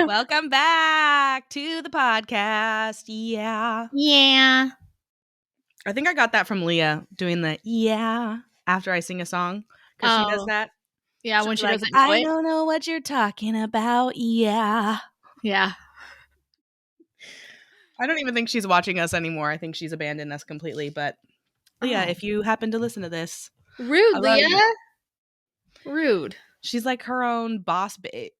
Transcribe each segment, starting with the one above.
Welcome back to the podcast. Yeah. Yeah. I think I got that from Leah doing the yeah after I sing a song because she does that. Yeah, She'll when be she like, doesn't know I it. don't know what you're talking about. Yeah. Yeah. I don't even think she's watching us anymore. I think she's abandoned us completely. But Leah, if you happen to listen to this, Rude, I love Leah. you. Rude. She's like her own boss babe.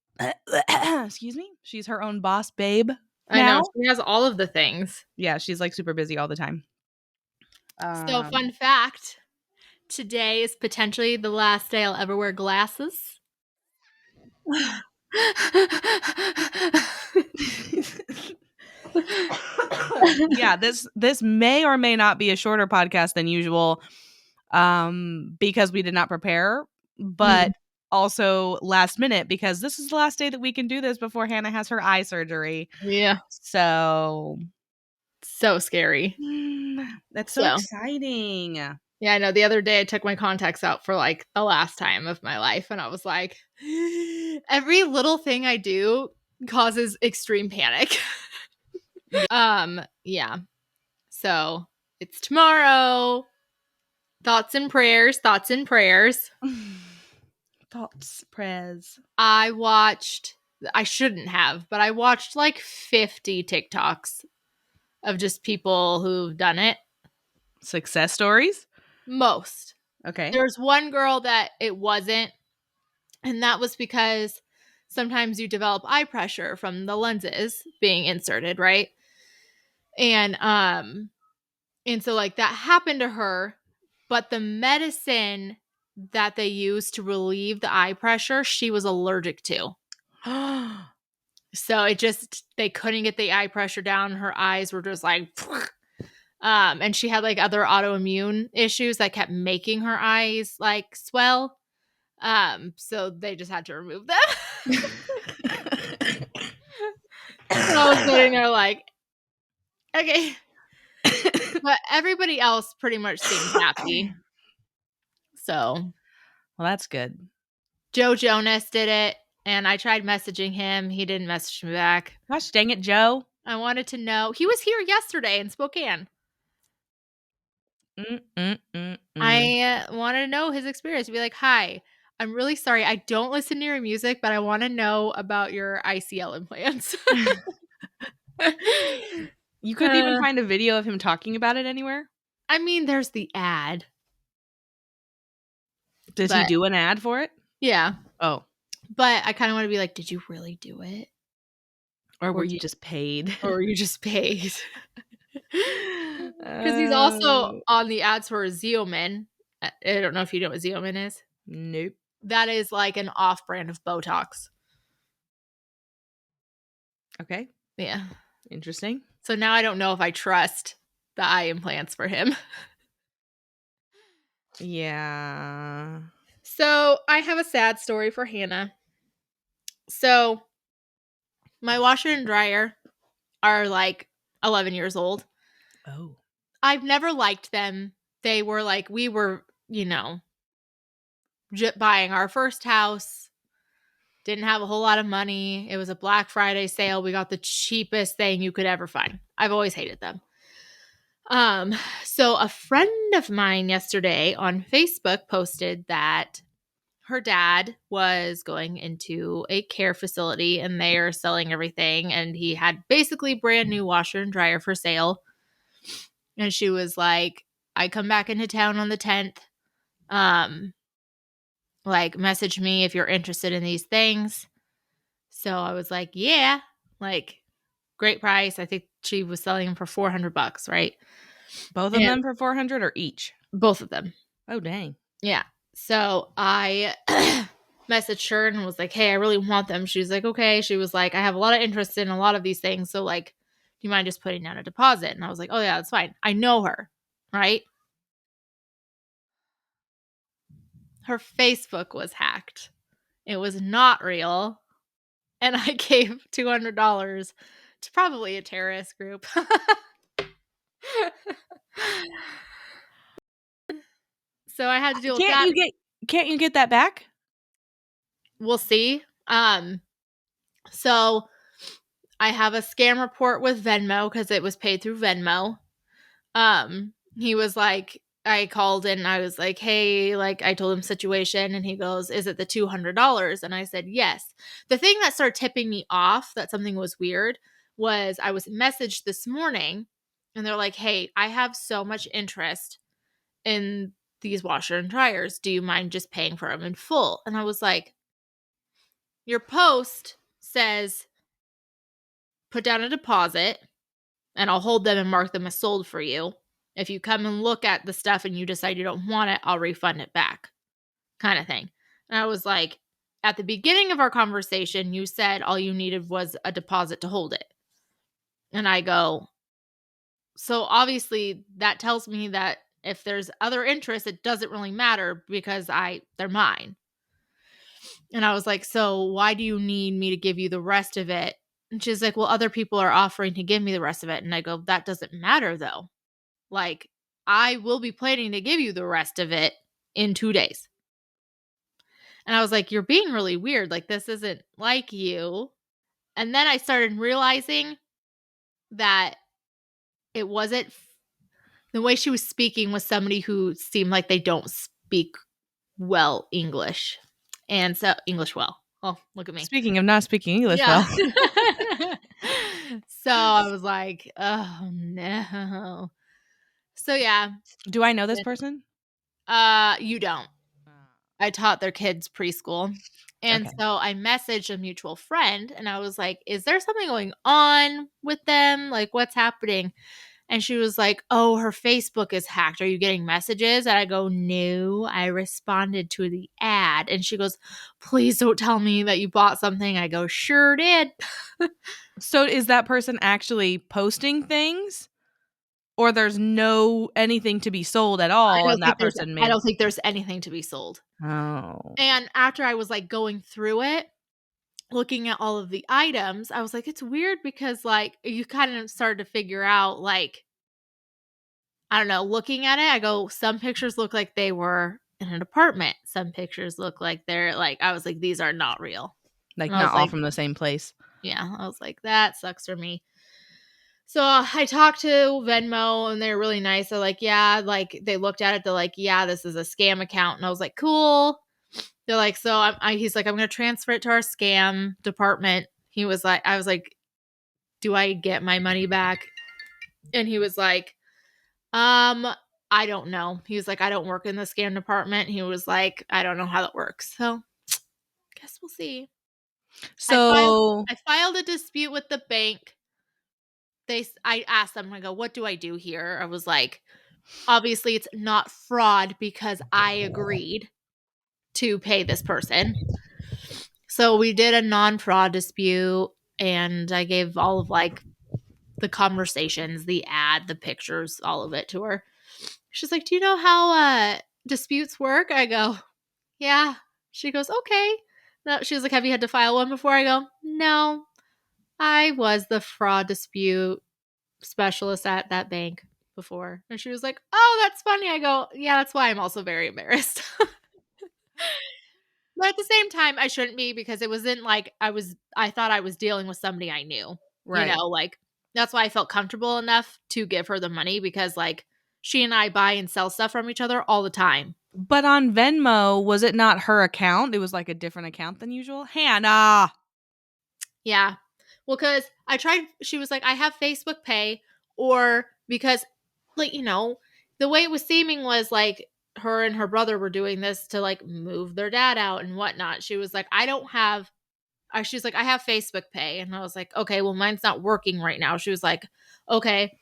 Excuse me. She's her own boss babe. I know. Now? She has all of the things. Yeah, she's like super busy all the time. So, fun fact. Today is potentially the last day I'll ever wear glasses. Yeah, this may or may not be a shorter podcast than usual because we did not prepare, but also last minute because this is the last day that we can do this before Hannah has her eye surgery. Yeah. So Scary. That's so exciting. Yeah, I know. The other day I took my contacts out for like the last time of my life, and I was like, every little thing I do causes extreme panic. Yeah. So it's tomorrow. Thoughts and prayers. Thoughts, prayers. I shouldn't have, but I watched like 50 TikToks of just people who've done it. Success stories? Most. Okay. There's one girl that it wasn't, and that was because sometimes you develop eye pressure from the lenses being inserted, right? And so like that happened to her, but the medicine that they used to relieve the eye pressure, she was allergic to. So they couldn't get the eye pressure down. Her eyes were just like, and she had like other autoimmune issues that kept making her eyes like swell. So they just had to remove them. So I was sitting there like, okay. But everybody else pretty much seemed happy. So. Well, that's good. Joe Jonas did it, and I tried messaging him. He didn't message me back. Gosh dang it, Joe. I wanted to know. He was here yesterday in Spokane. I wanted to know his experience. Be like, hi, I'm really sorry. I don't listen to your music, but I want to know about your ICL implants. You couldn't even find a video of him talking about it anywhere? I mean, there's the ad. Does he do an ad for it? Yeah. Oh. But I kind of want to be like, did you really do it? Or were you just paid? Or you just paid? Because he's also on the ads for Xeomin. I don't know if you know what Xeomin is. Nope. That is like an off-brand of Botox. Okay. Yeah. Interesting. So now I don't know if I trust the eye implants for him. Yeah. So I have a sad story for Hannah. So my washer and dryer are like 11 years old. Oh. I've never liked them. They were like, we were, buying our first house. Didn't have a whole lot of money. It was a Black Friday sale. We got the cheapest thing you could ever find. I've always hated them. So a friend of mine yesterday on Facebook posted that her dad was going into a care facility and they are selling everything. And he had basically brand new washer and dryer for sale. And she was like, I come back into town on the 10th. Like, message me if you're interested in these things. So I was like, yeah, like, great price. I think she was selling them for $400, right? Both of them for $400 or each? Both of them. Oh, dang. Yeah. So I messaged her and was like, hey, I really want them. She was like, okay. She was like, I have a lot of interest in a lot of these things. So, like, do you mind just putting down a deposit? And I was like, oh, yeah, that's fine. I know her, right? Her Facebook was hacked. It was not real. And I gave $200 to probably a terrorist group. So I had to deal with that. Can't you get that back? We'll see. So I have a scam report with Venmo because it was paid through Venmo. He was like, I called and I was like, hey, like I told him situation and he goes, is it the $200? And I said, yes. The thing that started tipping me off that something was weird was I was messaged this morning and they're like, hey, I have so much interest in these washer and dryers. Do you mind just paying for them in full? And I was like, your post says put down a deposit and I'll hold them and mark them as sold for you. If you come and look at the stuff and you decide you don't want it, I'll refund it back, kind of thing. And I was like, at the beginning of our conversation, you said all you needed was a deposit to hold it. And I go, so obviously that tells me that if there's other interest, it doesn't really matter because they're mine. And I was like, so why do you need me to give you the rest of it? And she's like, well, other people are offering to give me the rest of it. And I go, that doesn't matter though. Like, I will be planning to give you the rest of it in 2 days. And I was like, you're being really weird. Like, this isn't like you. And then I started realizing that it wasn't the way she was speaking was somebody who seemed like they don't speak well English. And so, English well. Oh, look at me. Speaking of not speaking English Yeah. well. So I was like, oh no. So yeah. Do I know this person? You don't. I taught their kids preschool. And Okay. so I messaged a mutual friend and I was like, is there something going on with them? Like, what's happening? And she was like, oh, her Facebook is hacked. Are you getting messages? And I go, no, I responded to the ad. And she goes, please don't tell me that you bought something. I go, sure did. So is that person actually posting things? Or there's no anything to be sold at all and that person I made. don't think there's anything to be sold. Oh. And after I was like going through it, looking at all of the items, I was like, it's weird because like you kind of started to figure out like, I don't know, looking at it, I go, some pictures look like they were in an apartment. Some pictures look like they're like, I was like, these are not real. Like And I not was all like, from the same place. yeah, I was like, that sucks for me. So I talked to Venmo and they're really nice. They're like, yeah, like they looked at it. They're like, yeah, this is a scam account. And I was like, cool. They're like, so he's like, I'm going to transfer it to our scam department. He was like, I was like, do I get my money back? And he was like, I don't know. He was like, I don't work in the scam department. He was like, I don't know how that works. So guess we'll see. So I filed a dispute with the bank. I asked them, I go, what do I do here? I was like, obviously it's not fraud because I agreed to pay this person. So we did a non-fraud dispute and I gave all of like the conversations, the ad, the pictures, all of it to her. She's like, do you know how disputes work? I go, yeah. She goes, okay. No, she was like, have you had to file one before? I go, no. I was the fraud dispute specialist at that bank before. And she was like, oh, that's funny. I go, yeah, that's why I'm also very embarrassed. But at the same time, I shouldn't be because it wasn't like I thought I was dealing with somebody I knew. You right. know, like that's why I felt comfortable enough to give her the money because like she and I buy and sell stuff from each other all the time. But on Venmo, was it not her account? It was like a different account than usual. Hannah. Yeah. Well, because I tried, she was like, I have Facebook Pay, or because, like, you know, the way it was seeming was like her and her brother were doing this to like move their dad out and whatnot. She was like, I don't have, she's like, I have Facebook Pay. And I was like, okay, well, mine's not working right now. She was like, okay.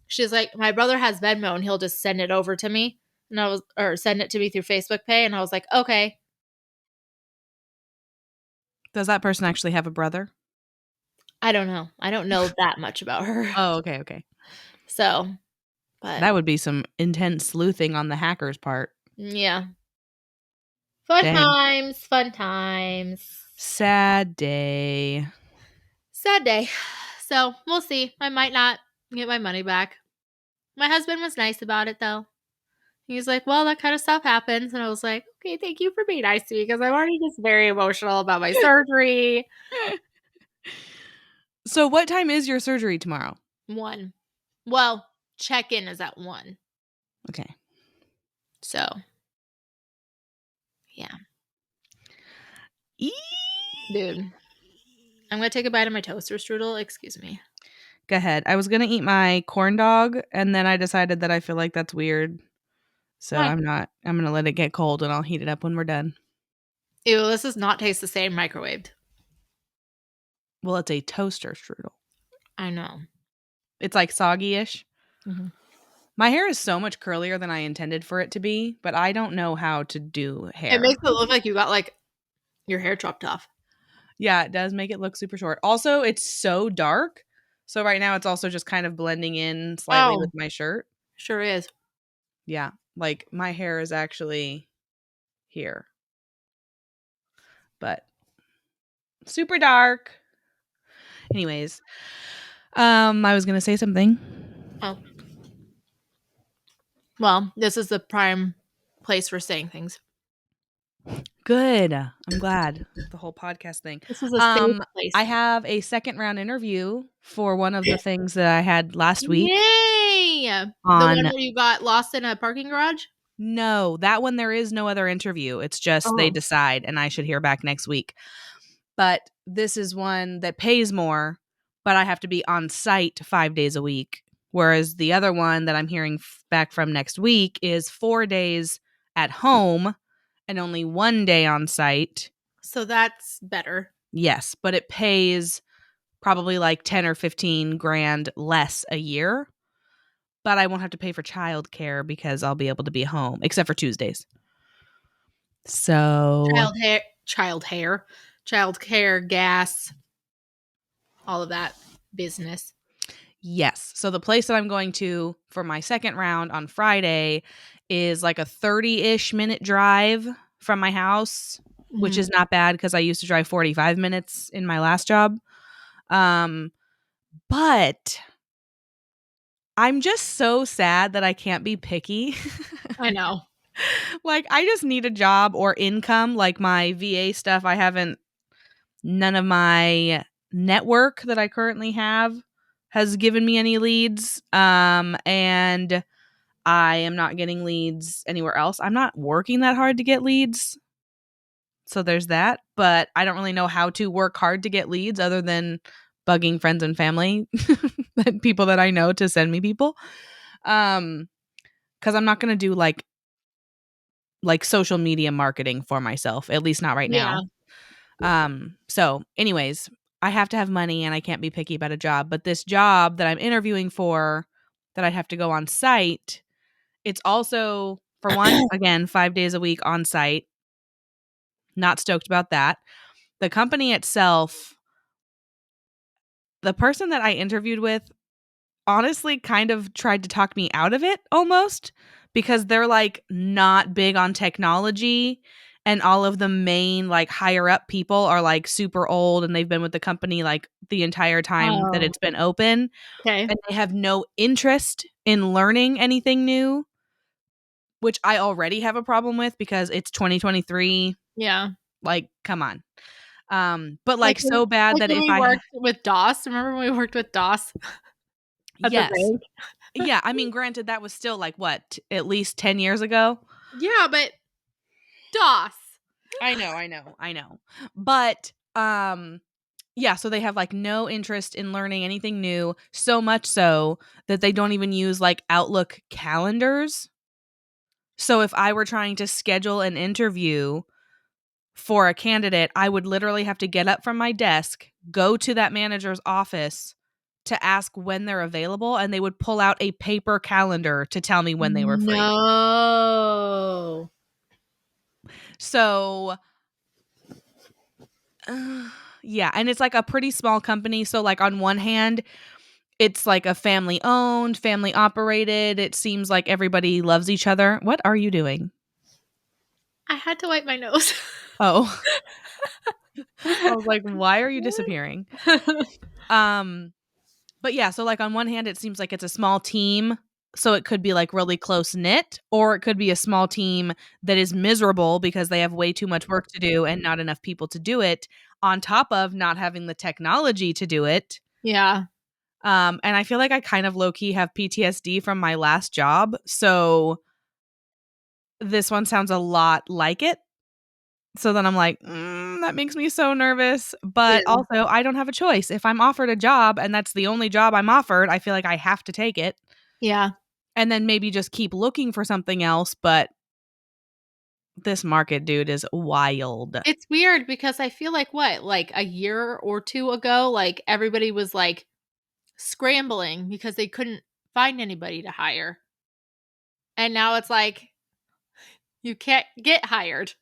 She's like, my brother has Venmo and he'll just send it over to me. And I was, or send it to me through Facebook Pay. And I was like, okay. Does that person actually have a brother? I don't know. I don't know that much about her. Oh, okay, okay. So, but That would be some intense sleuthing on the hacker's part. yeah. Fun Dang. times, fun times. Sad day. Sad day. So we'll see. I might not get my money back. My husband was nice about it though. He's like, well, that kind of stuff happens. And I was like, okay, thank you for being nice to me because I'm already just very emotional about my surgery. So what time is your surgery tomorrow? 1. Well, check-in is at 1. Okay. So, yeah. Dude, I'm going to take a bite of my toaster strudel. Excuse me. Go ahead. I was going to eat my corn dog, and then I decided that I feel like that's weird. So Why? I'm not. I'm going to let it get cold, and I'll heat it up when we're done. Ew, this does not taste the same microwaved. Well, it's a toaster strudel. I know. It's like soggy-ish. Mm-hmm. My hair is so much curlier than I intended for it to be, but I don't know how to do hair. It makes it look like you got like your hair chopped off. Yeah, it does make it look super short. Also, it's so dark. So right now it's also just kind of blending in slightly with my shirt. Sure is. Yeah, like my hair is actually here. But super dark. Anyways, I was going to say something. Oh. Well, this is the prime place for saying things. Good. I'm glad. The whole podcast thing. This is a safe place. I have a second round interview for one of the things that I had last week. Yay! The one where you got lost in a parking garage? No, that one there is no other interview. It's just they decide, and I should hear back next week. But this is one that pays more, but I have to be on site 5 days a week. Whereas the other one that I'm hearing back from next week is 4 days at home and only 1 day on site. So that's better. Yes, but it pays probably like 10 or 15 grand less a year. But I won't have to pay for childcare because I'll be able to be home, except for Tuesdays. So childcare, gas, all of that business. yes. So the place that I'm going to for my second round on Friday is like a 30-ish minute drive from my house, which is not bad because I used to drive 45 minutes in my last job. But I'm just so sad that I can't be picky. I know. Like, I just need a job or income. Like my VA stuff, none of my network that I currently have has given me any leads. And I am not getting leads anywhere else. I'm not working that hard to get leads. So there's that. But I don't really know how to work hard to get leads other than bugging friends and family and people that I know to send me people. Because I'm not going to do like social media marketing for myself, at least not right now. So anyways, I have to have money and I can't be picky about a job, but this job that I'm interviewing for that I'd have to go on site, it's also for one, again, 5 days a week on site. Not stoked about that. The company itself, the person that I interviewed with honestly kind of tried to talk me out of it almost because they're like not big on technology and all of the main like higher up people are like super old and they've been with the company like the entire time that it's been open. Okay. And they have no interest in learning anything new, which I already have a problem with because it's 2023. Yeah. Like, come on. But like so bad that if we worked with DOS, remember when we worked with DOS? Yes. Yeah, I mean, granted, that was still like what, at least 10 years ago? Yeah, but DOS. I know. But yeah, so they have like no interest in learning anything new, so much so that they don't even use like Outlook calendars. So if I were trying to schedule an interview for a candidate, I would literally have to get up from my desk, go to that manager's office to ask when they're available, and they would pull out a paper calendar to tell me when they were free. No. So, yeah, and it's like a pretty small company. So, like, on one hand, it's like a family owned, family operated. It seems like everybody loves each other. What are you doing? I had to wipe my nose. Oh. I was like, why are you disappearing? But yeah, so like on one hand, it seems like it's a small team. So it could be like really close knit, or it could be a small team that is miserable because they have way too much work to do and not enough people to do it, on top of not having the technology to do it. Yeah. And I feel like I kind of low-key have PTSD from my last job, so this one sounds a lot like it. So then I'm like, that makes me so nervous. But Yeah. also, I don't have a choice. If I'm offered a job and that's the only job I'm offered, I feel like I have to take it Yeah. and then maybe just keep looking for something else. But this market, dude, is wild. It's weird because I feel like like a year or two ago, like everybody was like scrambling because they couldn't find anybody to hire. And now it's like you can't get hired.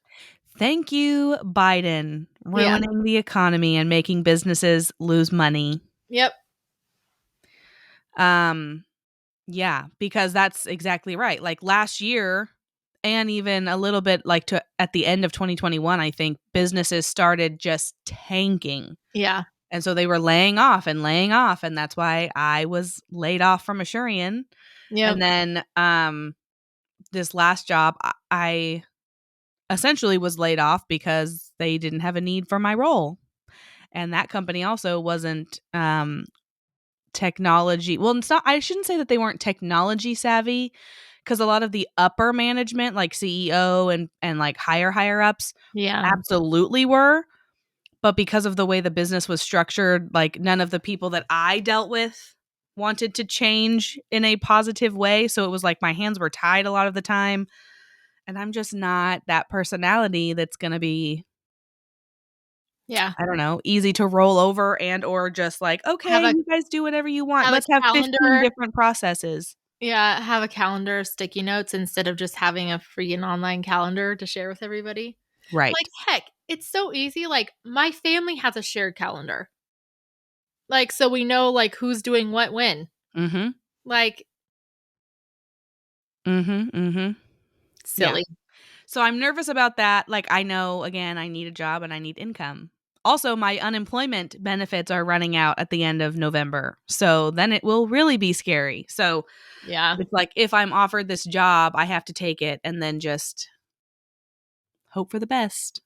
Thank you, Biden, Yeah. ruining the economy and making businesses lose money. Yep. Um, yeah, because that's exactly right. Like last year and even a little bit like to at the end of 2021, I think businesses started just tanking. Yeah. And so they were laying off and laying off, and that's why I was laid off from Assurian. And Yep. then this last job I essentially was laid off because they didn't have a need for my role. And that company also wasn't technology. Well, it's not, I shouldn't say that they weren't technology savvy because a lot of the upper management, like CEO and like higher ups, Yeah. absolutely were. But because of the way the business was structured, like none of the people that I dealt with wanted to change in a positive way. So it was like my hands were tied a lot of the time. And I'm just not that personality that's going to be, Yeah. I don't know, easy to roll over and or just like, Have okay, a you guys do whatever you want. have a Let's have 15 calendar. different processes. Yeah, have a calendar of sticky notes instead of just having a free and online calendar to share with everybody. Right. Like, heck, it's so easy. Like, my family has a shared calendar. Like, so we know like who's doing what when. Mhm. Like, Mhm. Mhm. Yeah. silly. So I'm nervous about that. Like I know again I need a job and I need income. Also, my unemployment benefits are running out at the end of November. So then it will really be scary. So Yeah. it's like if I'm offered this job, I have to take it and then just hope for the best.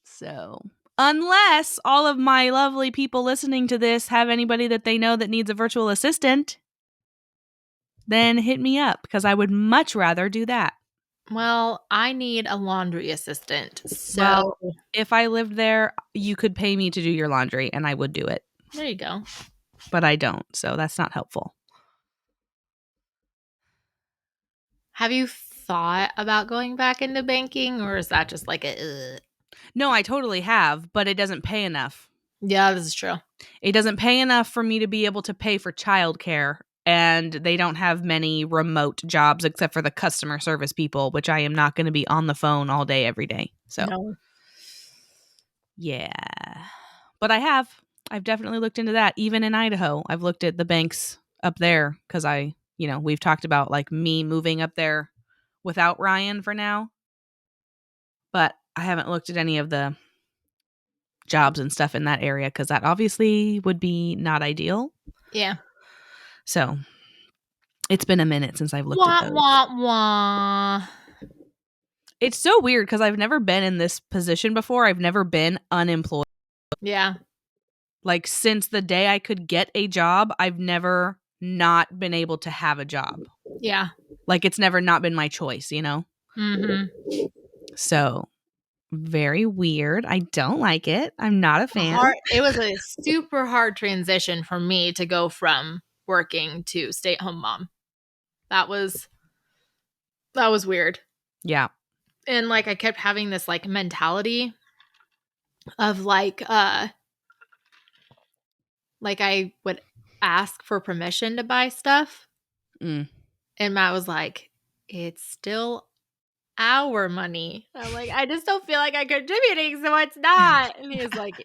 So, unless all of my lovely people listening to this have anybody that they know that needs a virtual assistant, then hit me up because I would much rather do that. Well, I need a laundry assistant. Well, So if I lived there, you could pay me to do your laundry and I would do it, there you go. but I don't. So that's not helpful. Have you thought about going back into banking or is that just like a ugh? No, I totally have, but it doesn't pay enough. Yeah, this is true. It doesn't pay enough for me to be able to pay for childcare. And they don't have many remote jobs except for the customer service people, which I am not going to be on the phone all day, every day. So, No. yeah. But I have. I've definitely looked into that. Even in Idaho, I've looked at the banks up there because we've talked about like me moving up there without Ryan for now. But I haven't looked at any of the jobs and stuff in that area because that obviously would be not ideal. Yeah. So it's been a minute since I've looked at Wah those. wah wah. It's so weird because I've never been in this position before. I've never been unemployed. Yeah. Like since the day I could get a job, I've never not been able to have a job. Yeah. Like it's never not been my choice, you know? Mm-hmm. So very weird. I don't like it. I'm not a fan. It was a super hard transition for me to go from working to stay-at-home mom. That was weird. Yeah. And like I kept having this like mentality of like I would ask for permission to buy stuff Mm. and Matt was like, it's still our money. I'm like, I just don't feel like I'm contributing, so it's not. And he was like,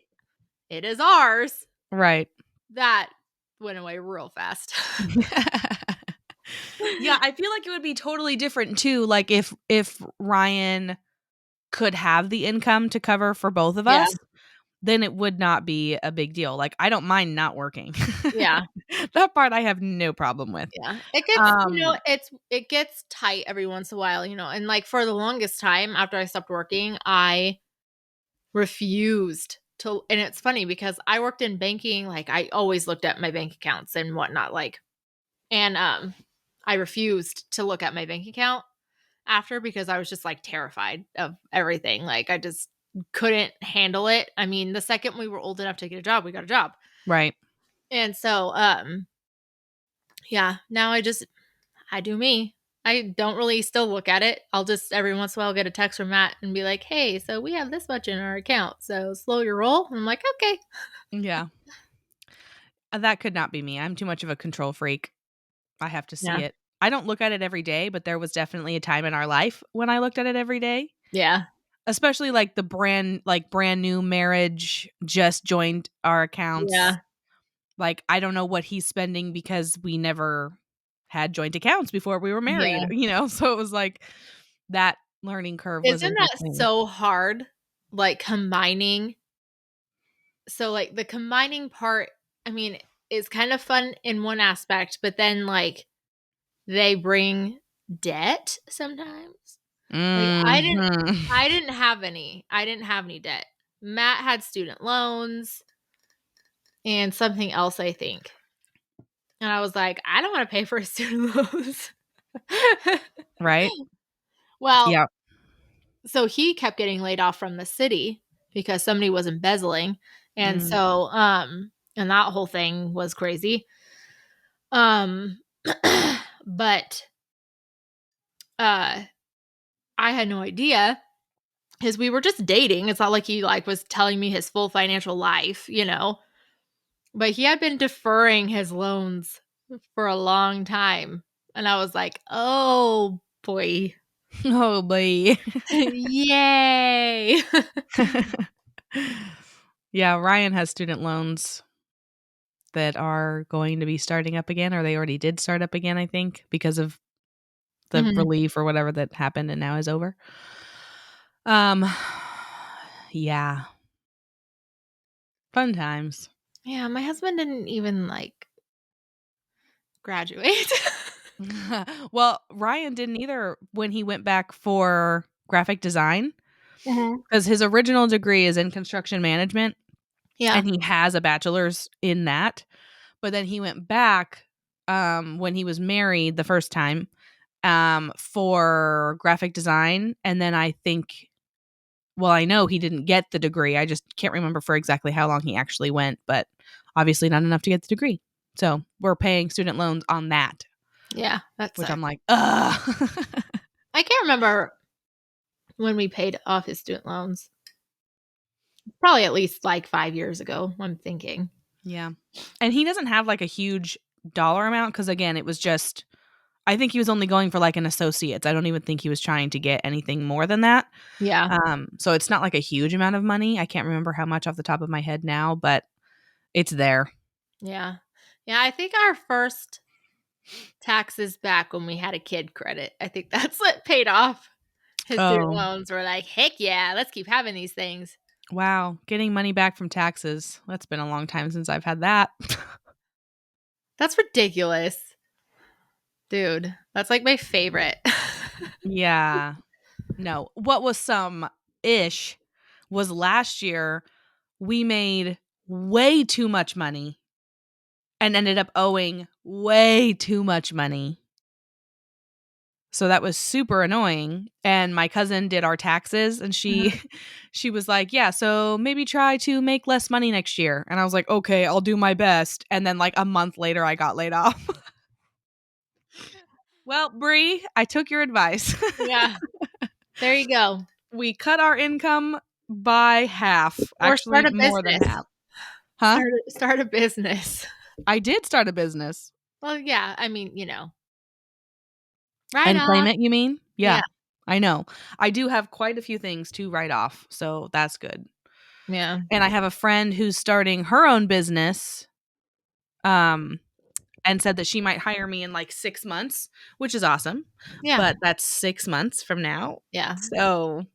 it is ours. Right. That went away real fast. Yeah, I feel like it would be totally different too. Like if Ryan could have the income to cover for both of Yeah. us, then it would not be a big deal. Like I don't mind not working. Yeah. That part I have no problem with. Yeah. It gets, Um it gets tight every once in a while, and like for the longest time after I stopped working, I refused and it's funny because I worked in banking. Like, I always looked at my bank accounts and whatnot. Like, and I refused to look at my bank account after because I was just like terrified of everything. Like, I just couldn't handle it. I mean, the second we were old enough to get a job, we got a job. Right. And so, yeah, now I do me. I don't really still look at it. I'll just every once in a while get a text from Matt and be like, "Hey, so we have this much in our account. So slow your roll." And I'm like, "Okay." Yeah. That could not be me. I'm too much of a control freak. I have to see Yeah. it. I don't look at it every day, but there was definitely a time in our life when I looked at it every day. Yeah. Especially like the brand new marriage just joined our accounts. Yeah. Like, I don't know what he's spending because we never had joint accounts before we were married, Yeah. So it was like that learning curve was Isn't that interesting. so hard? Like combining. So like the combining part, I mean, is kind of fun in one aspect, but then like they bring debt sometimes. Like Mhm. I didn't have any. I didn't have any debt. Matt had student loans and something else, I think. And I was like, I don't want to pay for his student loans. Right? Well, Yeah. so he kept getting laid off from the city because somebody was embezzling. And Mm. so and that whole thing was crazy. Um but uh I had no idea because we were just dating. It's not like he like was telling me his full financial life, you know. But he had been deferring his loans for a long time. And I was like, "Oh boy." Oh, boy. Yay. Yeah, Ryan has student loans that are going to be starting up again, or they already did start up again, I think, because of the Mhm. relief or whatever that happened and now is over. Um, yeah, fun times. Yeah, my husband didn't even like graduate. Well, Ryan didn't either when he went back for graphic design Mhm. because his original degree is in construction management Yeah. and he has a bachelor's in that. But then he went back when he was married the first time for graphic design. And then I think, well, I know he didn't get the degree. I just can't remember for exactly how long he actually went, but obviously not enough to get the degree. So we're paying student loans on that, Yeah, that which I'm sucks. like, ugh. I can't remember when we paid off his student loans. Probably at least like 5 years ago, I'm thinking. Yeah. And he doesn't have like a huge dollar amount because, again, it was just, I think he was only going for like an associate's. I don't even think he was trying to get anything more than that. Yeah. So it's not like a huge amount of money. I can't remember how much off the top of my head now, but it's there. Yeah. Yeah, I think our first taxes back when we had a kid credit. I think that's what paid off his student Oh, loans. We're like, "Heck yeah, let's keep having these things." wow. Getting money back from taxes. That's been a long time since I've had that. That's ridiculous. Dude, that's like my favorite. Yeah. No. What was some ish was last year we made way too much money and ended up owing way too much money. So that was super annoying. And my cousin did our taxes and she Mhm. she was like, "Yeah, so maybe try to make less money next year." And I was like, "Okay, I'll do my best." And then like a month later I got laid off. Well, Bree, I took your advice. Yeah. There you go. We cut our income by half, Or actually start a more than business. half. Huh? Start a business. I did start a business. Well, yeah, I mean, you know. Right And claim off. it, you mean? Yeah. Yeah. I know. I do have quite a few things to write off, so that's good. Yeah. And I have a friend who's starting her own business, um, and said that she might hire me in, like, 6 months, which is awesome, Yeah. but that's 6 months from now. Yeah. So,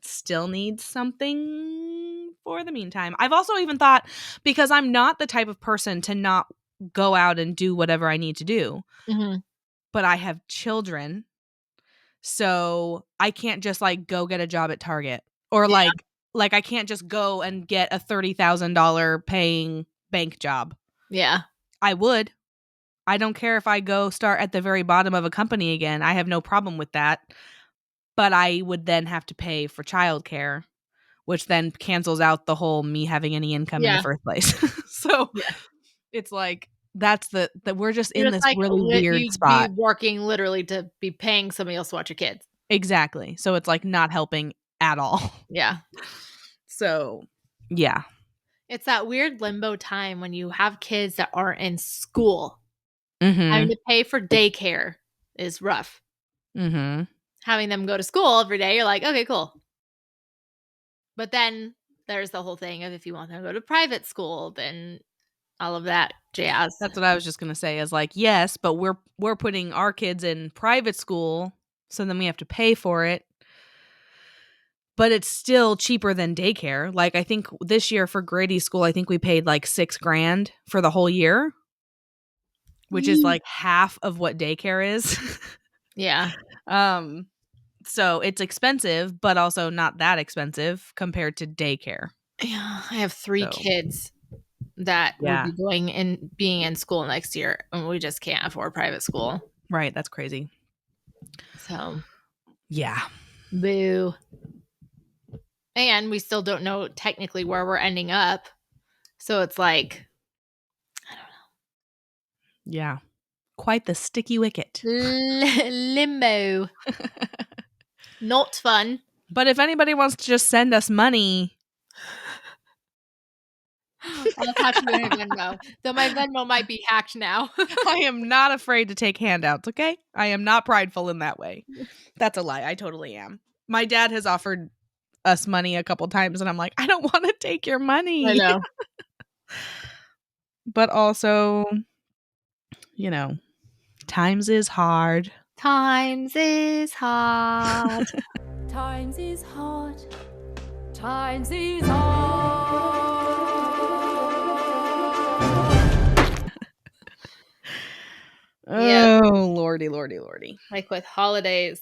still need something for the meantime. I've also even thought because I'm not the type of person to not go out and do whatever I need to do, Mhm. but I have children. So I can't just like go get a job at Target or Yeah. like Like, I can't just go and get a $30,000 paying bank job. Yeah. I would. I don't care if I go start at the very bottom of a company again. I have no problem with that. But I would then have to pay for childcare, which then cancels out the whole me having any income in the Yeah. first place. So Yeah. it's like, that's the we're just You're in just this like, really weird you'd be spot. working literally to be paying somebody else to watch your kids. Exactly. So it's like not helping at all. Yeah. So yeah. It's that weird limbo time when you have kids that aren't in school. Mm-hmm. Having to pay for daycare is rough. Mm-hmm. Having them go to school every day, you're like, okay, cool. But then there's the whole thing of if you want them to go to private school, then all of that jazz. That's what I was just gonna say, is like, yes, but we're putting our kids in private school, so then we have to pay for it. But it's still cheaper than daycare. Like, I think this year for Grady's school, I think we paid like $6,000 for the whole year, which is like half of what daycare is. Yeah. So it's expensive, but also not that expensive compared to daycare. Yeah. I have 3 So, kids that will yeah. be going and being in school next year, and we just can't afford private school. Right. That's crazy. So, Yeah. boo. And we still don't know technically where we're ending up. So it's like, I don't Yeah. Quite the sticky wicket. know. Limbo. Not fun. But if anybody wants to just send us money, I'll attach you in a Venmo. Though my Venmo might be hacked now. I am not afraid to take handouts, okay? I am not prideful in that way. That's a lie. I totally am. My dad has offered us money a couple times, and I'm like, I don't want to take your money. I know. But also, you know, times is hard. Times is hard. Times is hard. Times is hard. Yeah. Oh, lordy, lordy, lordy. Like with holidays.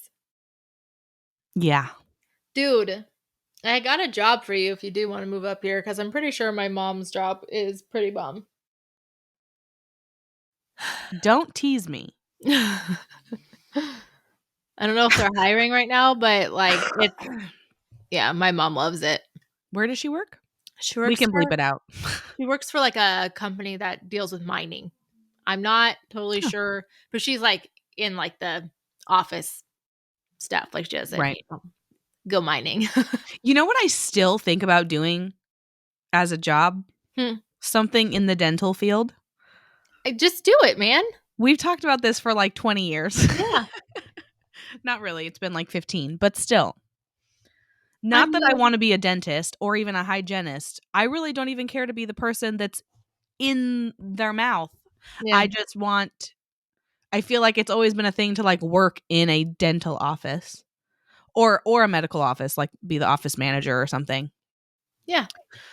Yeah. Dude, I got a job for you if you do want to move up here, because I'm pretty sure my mom's job is pretty bum. Don't tease me. I don't know if they're hiring right now, but like it's yeah, my mom loves it. Where does she work? She works We can for, bleep it out. She works for like a company that deals with mining. I'm not totally sure, but she's like in like the office stuff. Like she doesn't Right. go mining. You know what I still think about doing as a job? Hmm. Something in the dental field. Just do it, man. We've talked about this for like 20 years. Yeah. Not really. It's been like 15, but still. Not that I want to be a dentist or even a hygienist. I really don't even care to be the person that's in their mouth. Yeah. I feel like it's always been a thing to like work in a dental office or a medical office, like be the office manager or something. Yeah.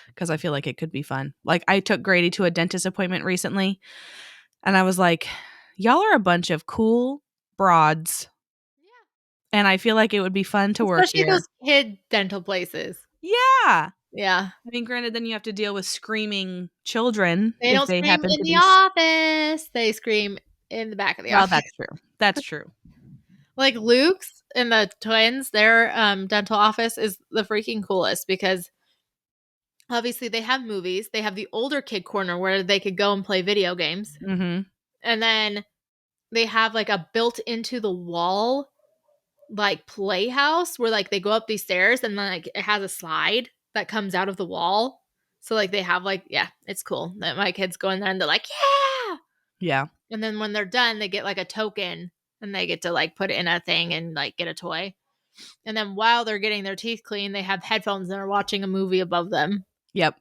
Because I feel like it could be fun. Like, I took Grady to a dentist appointment recently, and I was like, y'all are a bunch of cool broads. Yeah. And I feel like it would be fun to work Especially here. those kid dental places. Yeah. Yeah. I mean, granted, then you have to deal with screaming children. They if don't they scream happen in to the be office. They scream in the back of the Well, office. that's true. That's true. Like Luke's and the twins, their dental office is the freaking coolest, because obviously they have movies. They have the older kid corner where they could go and play video games. Mm-hmm. And then they have like a built into the wall like playhouse where like they go up these stairs and then like it has a slide that comes out of the wall. So like they have like, yeah, it's cool that my kids go in there and they're like, yeah. Yeah. And then when they're done, they get like a token and they get to like put it in a thing and like get a toy. And then while they're getting their teeth clean, they have headphones and are watching a movie above them. Yep.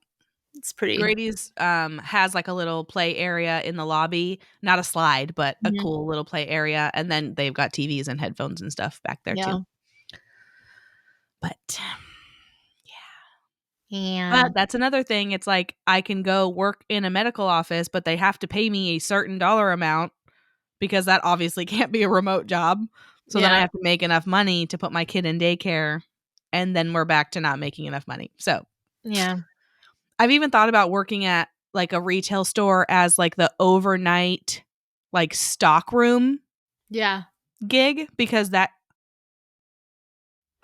It's pretty. Grady's has like a little play area in the lobby, not a slide, but a cool little play area, and then they've got TVs and headphones and stuff back there too. But yeah, but that's another thing. It's like I can go work in a medical office, but they have to pay me a certain dollar amount because that obviously can't be a remote job. So then I have to make enough money to put my kid in daycare and then we're back to not making enough money. So Yeah. I've even thought about working at like a retail store as like the overnight like stock room Yeah. gig, because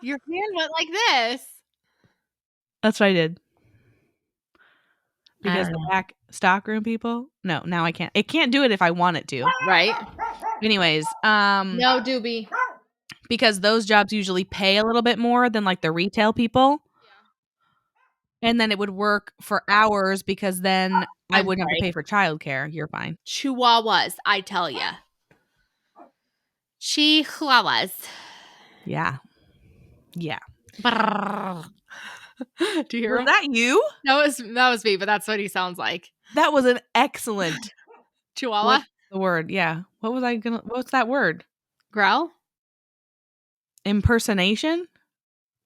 Your hand went like this. that's what I did. I Because don't the know. back stock room people, no, now I can't. It can't do it if I want it to. Right? Anyways, No, Doobie. because those jobs usually pay a little bit more than like the retail people. And then it would work for hours because then I I'm wouldn't have to sorry. pay for childcare. You're fine. Chihuahuas, I tell ya. Chihuahuas. Yeah. Yeah. Do you hear Was him? that you? That was me, but that's what he sounds like. That was an excellent. Chihuahua? What's the word? Yeah. What's that word? Growl? Impersonation?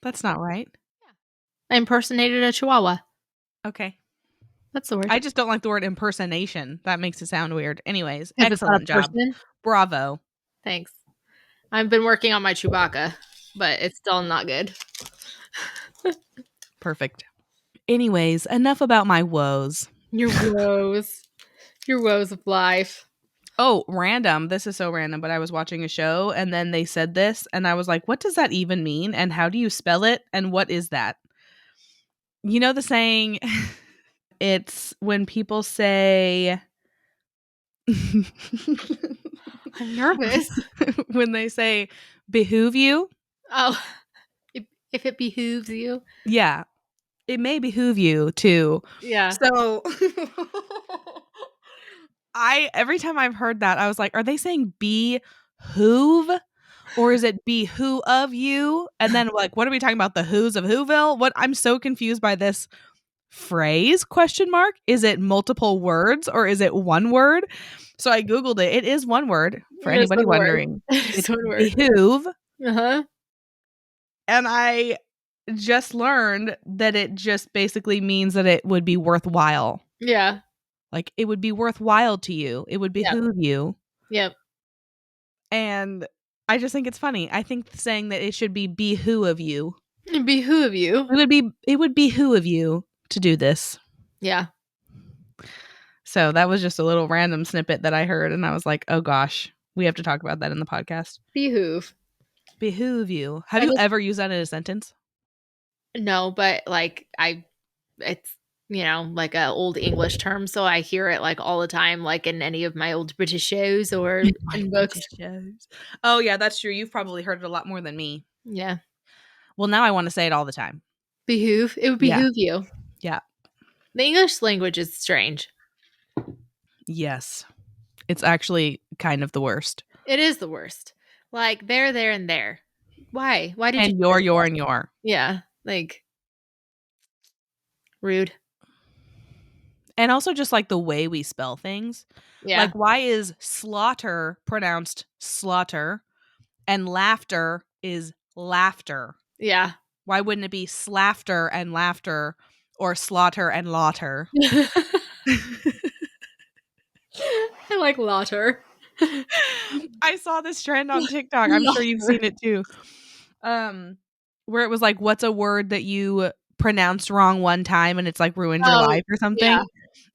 That's not right. I impersonated a chihuahua. Okay. That's the word. I just don't like the word impersonation. That makes it sound weird. Anyways, If it's not a excellent job. person. Bravo. Thanks. I've been working on my Chewbacca, but it's still not good. Perfect. Anyways, enough about my woes. Your woes. Your woes of life. Oh, random. This is so random, but I was watching a show and then they said this and I was like, what does that even mean? And how do you spell it? And what is that? You know the saying, it's when people say I'm nervous. when they say behoove you. Oh, if it behooves you. Yeah. It may behoove you to. Yeah. So every time I've heard that, I was like, are they saying behoove or is it be who of you? And then like, what are we talking about? The who's of Whoville? What? I'm so confused by this phrase, question mark. Is it multiple words or is it one word? So I Googled it. It is one word for It is anybody one word. wondering. It is It's one word. behoove. Uh-huh. And I just learned that it just basically means that it would be worthwhile. Yeah. Like it would be worthwhile to you. It would behoove you. Yep. And I just think it's funny. I think saying that it should be who of you. It behoove you. It would be who of you to do this. Yeah. So that was just a little random snippet that I heard and I was like, "Oh gosh, we have to talk about that in the podcast." Behoove. Behoove you. Have I you just- ever used that in a sentence? No, but like it's like a old English term, so I hear it like all the time, like in any of my old British shows or in books. Shows. Oh yeah, that's true. You've probably heard it a lot more than me. Yeah. Well, now I want to say it all the time. Behoove. It would Yeah. behoove you. Yeah. The English language is strange. Yes. It's actually kind of the worst. It is the worst. Like there, and there. Why? Why did you? And your, and your. Yeah. Like rude. And also just like the way we spell things. Yeah. Like, why is slaughter pronounced slaughter and laughter is laughter? Yeah. Why wouldn't it be slafter and laughter or slaughter and laughter? I like laughter. I saw this trend on TikTok. I'm sure you've seen it too. Where it was like, what's a word that you pronounced wrong one time and it's like ruined your life or something? Yeah.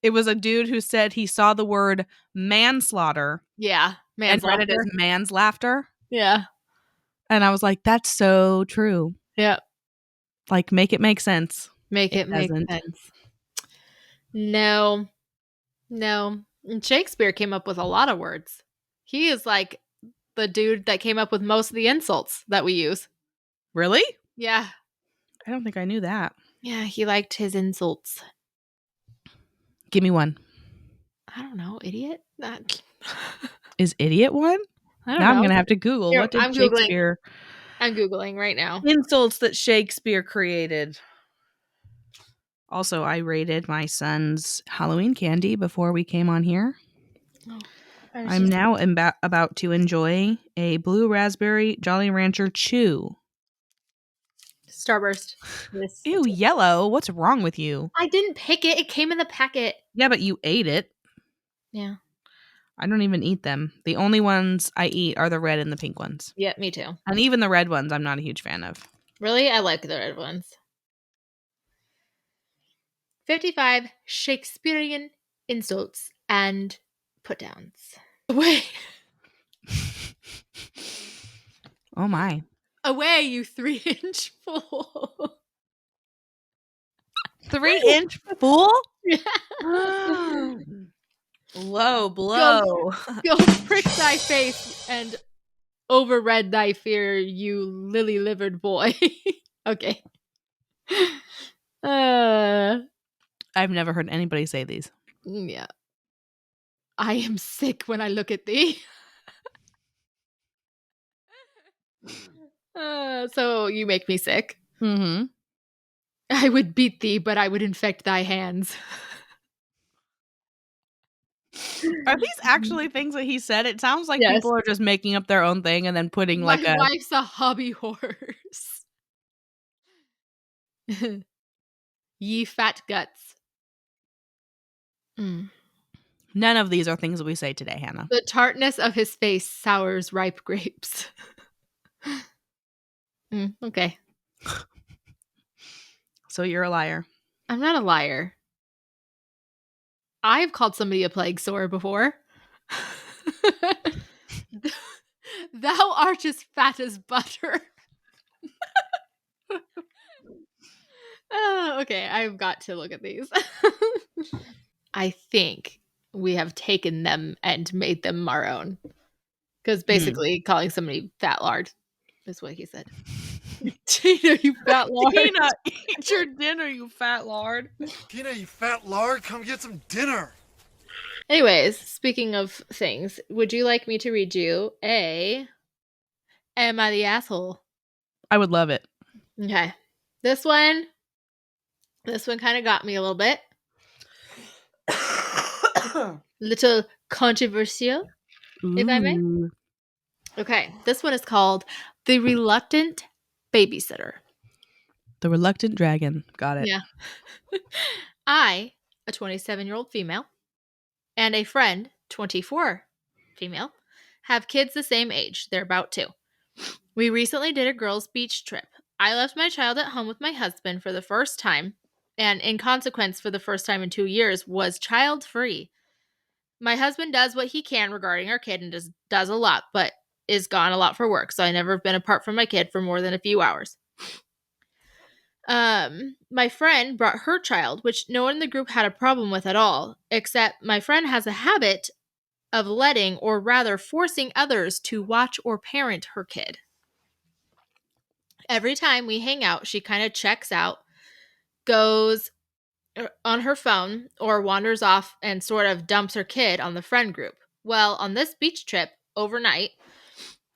It was a dude who said he saw the word manslaughter. Yeah. And read it as man's laughter. Yeah. And I was like, that's so true. Yeah. Like, make it make sense. Make it make sense. No. And Shakespeare came up with a lot of words. He is like the dude that came up with most of the insults that we use. Really? Yeah. I don't think I knew that. Yeah, he liked his insults. Give me one. I don't know, idiot? Is idiot one? I don't now know. I'm going to have to Google. Here, What did I'm Shakespeare... I'm Googling right now. Insults that Shakespeare created. Also, I rated my son's Halloween candy before we came on here. Oh, I'm now about to enjoy a blue raspberry Jolly Rancher chew. Starburst. Yes. Ew, yellow. What's wrong with you? I didn't pick it. It came in the packet. Yeah, but you ate it. Yeah. I don't even eat them. The only ones I eat are the red and the pink ones. Yeah, me too. And even the red ones I'm not a huge fan of. Really? I like the red ones. 55 Shakespearean insults and put downs. Away. Oh my. Away, you 3-inch fool. 3-inch fool? Yeah. Low blow. Go prick thy face and overread thy fear, you lily-livered boy. Okay. I've never heard anybody say these. Yeah. I am sick when I look at thee. So you make me sick. Mm-hmm. I would beat thee, but I would infect thy hands. Are these actually things that he said? It sounds like Yes. people are just making up their own thing and then putting My like a... wife's a hobby horse. Ye fat guts. None of these are things that we say today, Hannah. The tartness of his face sours ripe grapes. Okay. So you're a liar. I'm not a liar. I've called somebody a plague sore before. Thou art as fat as butter. Okay, I've got to look at these. I think we have taken them and made them our own. Because basically, calling somebody fat lard is what he said. Tina, you fat lard. Tina, eat your dinner, you fat lard. Tina, you fat lard, come get some dinner. Anyways, speaking of things, would you like me to read you a Am I the Asshole? I would love it. Okay. This one kind of got me a little bit. Little controversial, if I may. Ooh. Okay, this one is called The Reluctant Babysitter. The Reluctant Dragon. Got it. Yeah. I, a 27-year-old female, and a friend, 24 female, have kids the same age. They're about 2. We recently did a girls' beach trip. I left my child at home with my husband for the first time, and in consequence, for the first time in 2 years, was child-free. My husband does what he can regarding our kid and does a lot, but is gone a lot for work, so I never have been apart from my kid for more than a few hours. My friend brought her child, which no one in the group had a problem with at all, except my friend has a habit of letting, or rather forcing others to watch or parent her kid. Every time we hang out, she kind of checks out, goes on her phone, or wanders off and sort of dumps her kid on the friend group. Well, on this beach trip, overnight,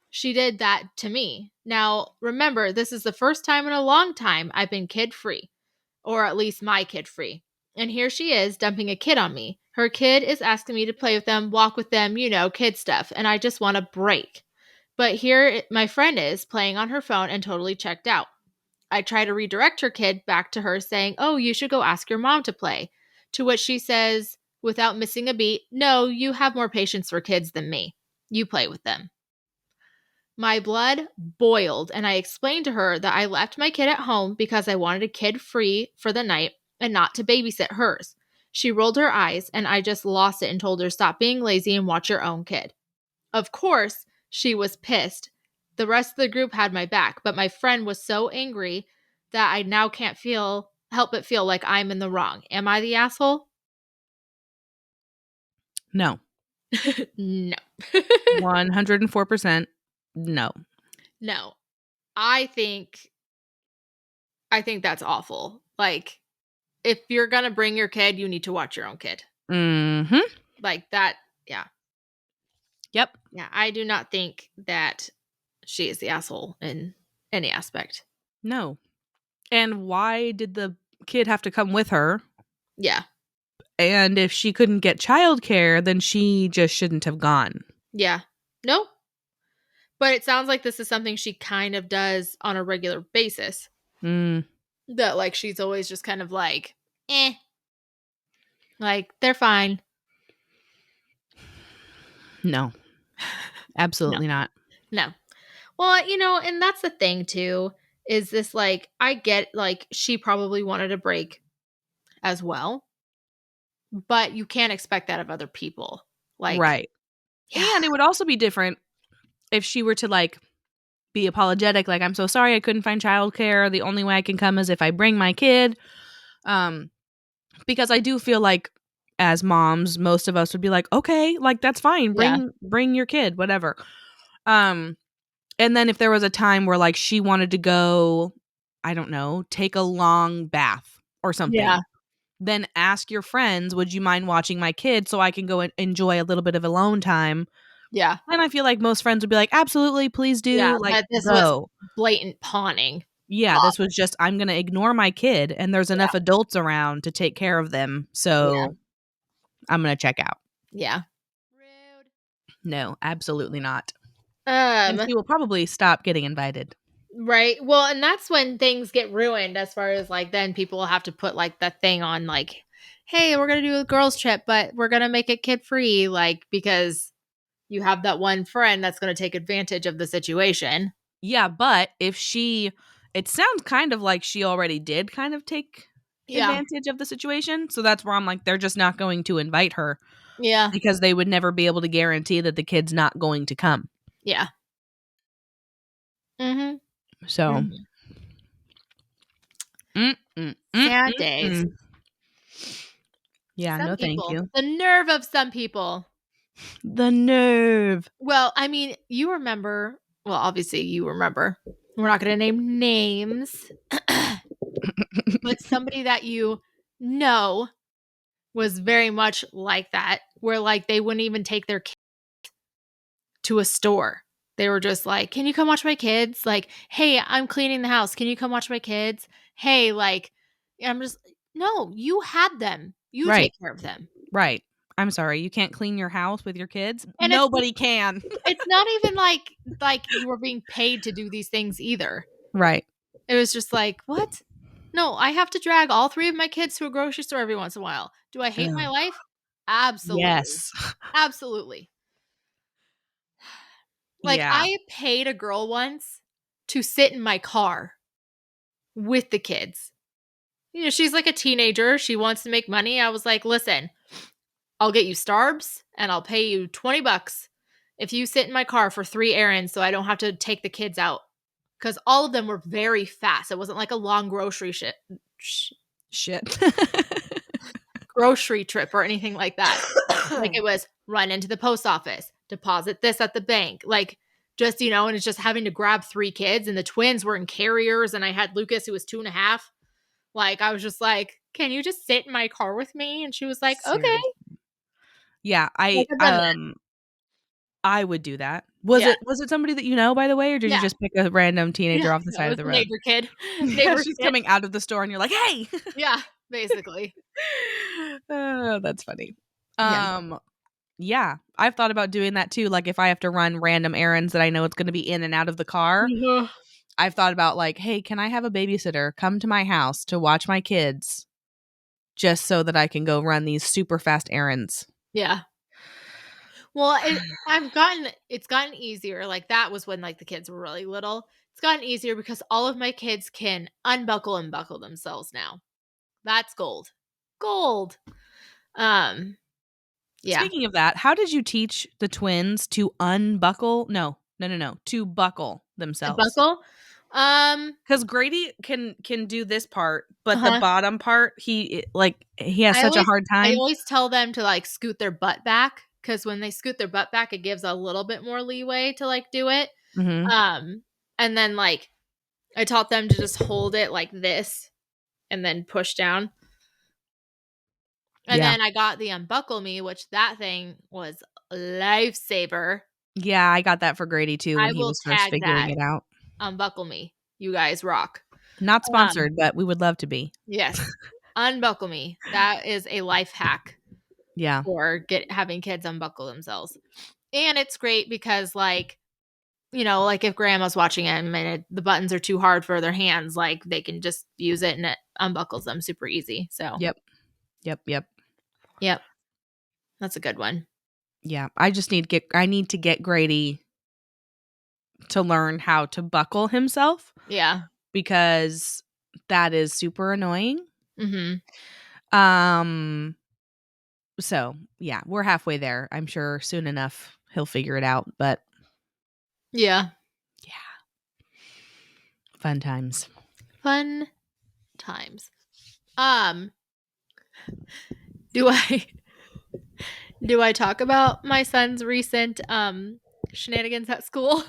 she did that to me. Now, remember, this is the first time in a long time I've been kid-free, or at least my kid-free. And here she is dumping a kid on me. Her kid is asking me to play with them, walk with them, kid stuff, and I just want to break. But here my friend is playing on her phone and totally checked out. I try to redirect her kid back to her, saying, "Oh, you should go ask your mom to play." To which she says, without missing a beat, "No, you have more patience for kids than me. You play with them." My blood boiled, and I explained to her that I left my kid at home because I wanted a kid free for the night and not to babysit hers. She rolled her eyes, and I just lost it and told her, "Stop being lazy and watch your own kid." Of course, she was pissed. The rest of the group had my back, but my friend was so angry that I now can't help but feel like I'm in the wrong. Am I the asshole? No. No. 104% no. No. I think that's awful. Like, if you're going to bring your kid, you need to watch your own kid. Mm-hmm. Like that, yeah. Yep. Yeah, I do not think that she is the asshole in any aspect. No. And why did the kid have to come with her? Yeah. And if she couldn't get childcare, then she just shouldn't have gone. Yeah. No. But it sounds like this is something she kind of does on a regular basis. That, like, she's always just kind of like, like, they're fine. No. Absolutely not. No. Well, and that's the thing, too, is this like, I get like she probably wanted a break as well, but you can't expect that of other people. Like, Right. yeah, And it would also be different if she were to like be apologetic, like, I'm so sorry I couldn't find childcare. The only way I can come is if I bring my kid. Because I do feel like as moms, most of us would be like, okay, like that's fine. yeah, Bring your kid, whatever. Um, and then if there was a time where like she wanted to go, I don't know, take a long bath or yeah, something, then ask your friends, would you mind watching my kid so I can go and enjoy a little bit of alone time? yeah, And I feel like most friends would be like, absolutely, please yeah. do. Like, But this was go. blatant pawning. Yeah, this was just, I'm going to ignore my kid and there's Yeah, enough adults around to take care of them. yeah, So I'm going to check out. yeah. Rude. No, absolutely not. And Um, she will probably stop getting invited. right. Well, and that's when things get ruined as far as like then people will have to put like that thing on like, hey, we're gonna do a girls trip, but we're gonna make it kid free, like because you have that one friend that's gonna take advantage of the situation. Yeah, but if she, it sounds kind of like she already did kind of take Yeah. advantage of the situation. So that's where I'm like, they're just not going to invite her Yeah. because they would never be able to guarantee that the kid's not going to come. Yeah. Mm-hmm. So, Mhm. mm, mm, Sad days. mm. Yeah, Some no, thank people, you. the nerve of some people. The nerve. Well, I mean, you remember, well, obviously you remember. We're not going to name names, but somebody that you know was very much like that, where like they wouldn't even take their kids to a store. They were just like, "Can you come watch my kids?" Like, "Hey, I'm cleaning the house. Can you come watch my kids?" Hey, like, I'm just, no, you had them. You Right, take care of them. right. I'm sorry, you can't clean your house with your kids? And Nobody can. it's not even like you were being paid to do these things either. Right. It was just like, what? No, I have to drag all three of my kids to a grocery store every once in a while. Do I hate my Ugh. life? Absolutely. Yes. Absolutely. Like, Yeah. I paid a girl once to sit in my car with the kids. You know, she's like a teenager. She wants to make money. I was like, listen, I'll get you Starbs and I'll pay you $20 if you sit in my car for 3 errands so I don't have to take the kids out. Because all of them were very fast. It wasn't like a long Shit. grocery trip or anything like that. Like it was run into the post office, deposit this at the bank, like just, you know, and it's just having to grab 3 kids and the twins were in carriers and I had Lucas who was 2.5. Like I was just like, can you just sit in my car with me? And she was like, okay. Seriously. Yeah, Like I've done that. I would do that. Yeah. Was it somebody that you know, by the way, or did you Yeah. just pick a random Yeah. teenager off the No, side it of was the a road? neighbor kid. Yeah, Neighbor she's kid. coming out of the store and you're like, "Hey." Yeah, basically. Oh, that's funny. Yeah. Yeah, I've thought about doing that too, like, if I have to run random errands that I know it's gonna be in and out of the car, Mhm. I've thought about, like, "Hey, can I have a babysitter come to my house to watch my kids just so that I can go run these super fast errands?" Yeah. Well, it's gotten easier. Like that was when like the kids were really little. It's gotten easier because all of my kids can unbuckle and buckle themselves now. That's gold. Gold. Um, yeah. Speaking of that, how did you teach the twins to unbuckle? No, to buckle To themselves? buckle. Because Grady can do this part, but the Uh-huh. bottom part, he has I such a always hard I time. always tell them to like scoot their butt back because when they scoot their butt back, it gives a little bit more leeway to like do it. Mhm. And then like I taught them to just hold it like this and then push down. And Yeah. then I got the unbuckle me, which that thing was a lifesaver. Yeah, I got that for Grady too when I he will was first tag figuring that. it out. Unbuckle me. You guys rock. Not Um, sponsored, but we would love to be. yes. Unbuckle me. That is a life hack Yeah. for having kids unbuckle themselves. And it's great because like, you know, like if grandma's watching them and the buttons are too hard for their hands, like they can just use it and it unbuckles them super easy. So, Yep. Yep. yep. That's a good one. Yeah. I need to get Grady to learn how to buckle himself. Yeah. because that is super annoying. Mm-hmm. So yeah, we're halfway there. I'm sure soon enough he'll figure it out, but Yeah. fun times. Fun times. Do I talk about my son's recent shenanigans at school?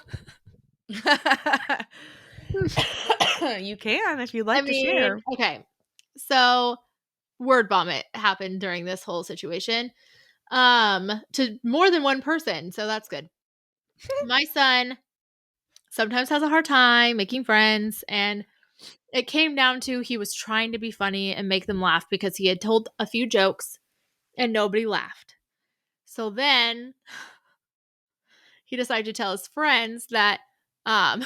You can if you'd like to share. Okay. So word vomit happened during this whole situation. To more than one person, so that's good. My son sometimes has a hard time making friends, and it came down to he was trying to be funny and make them laugh because he had told a few jokes and nobody laughed. So then he decided to tell his friends that my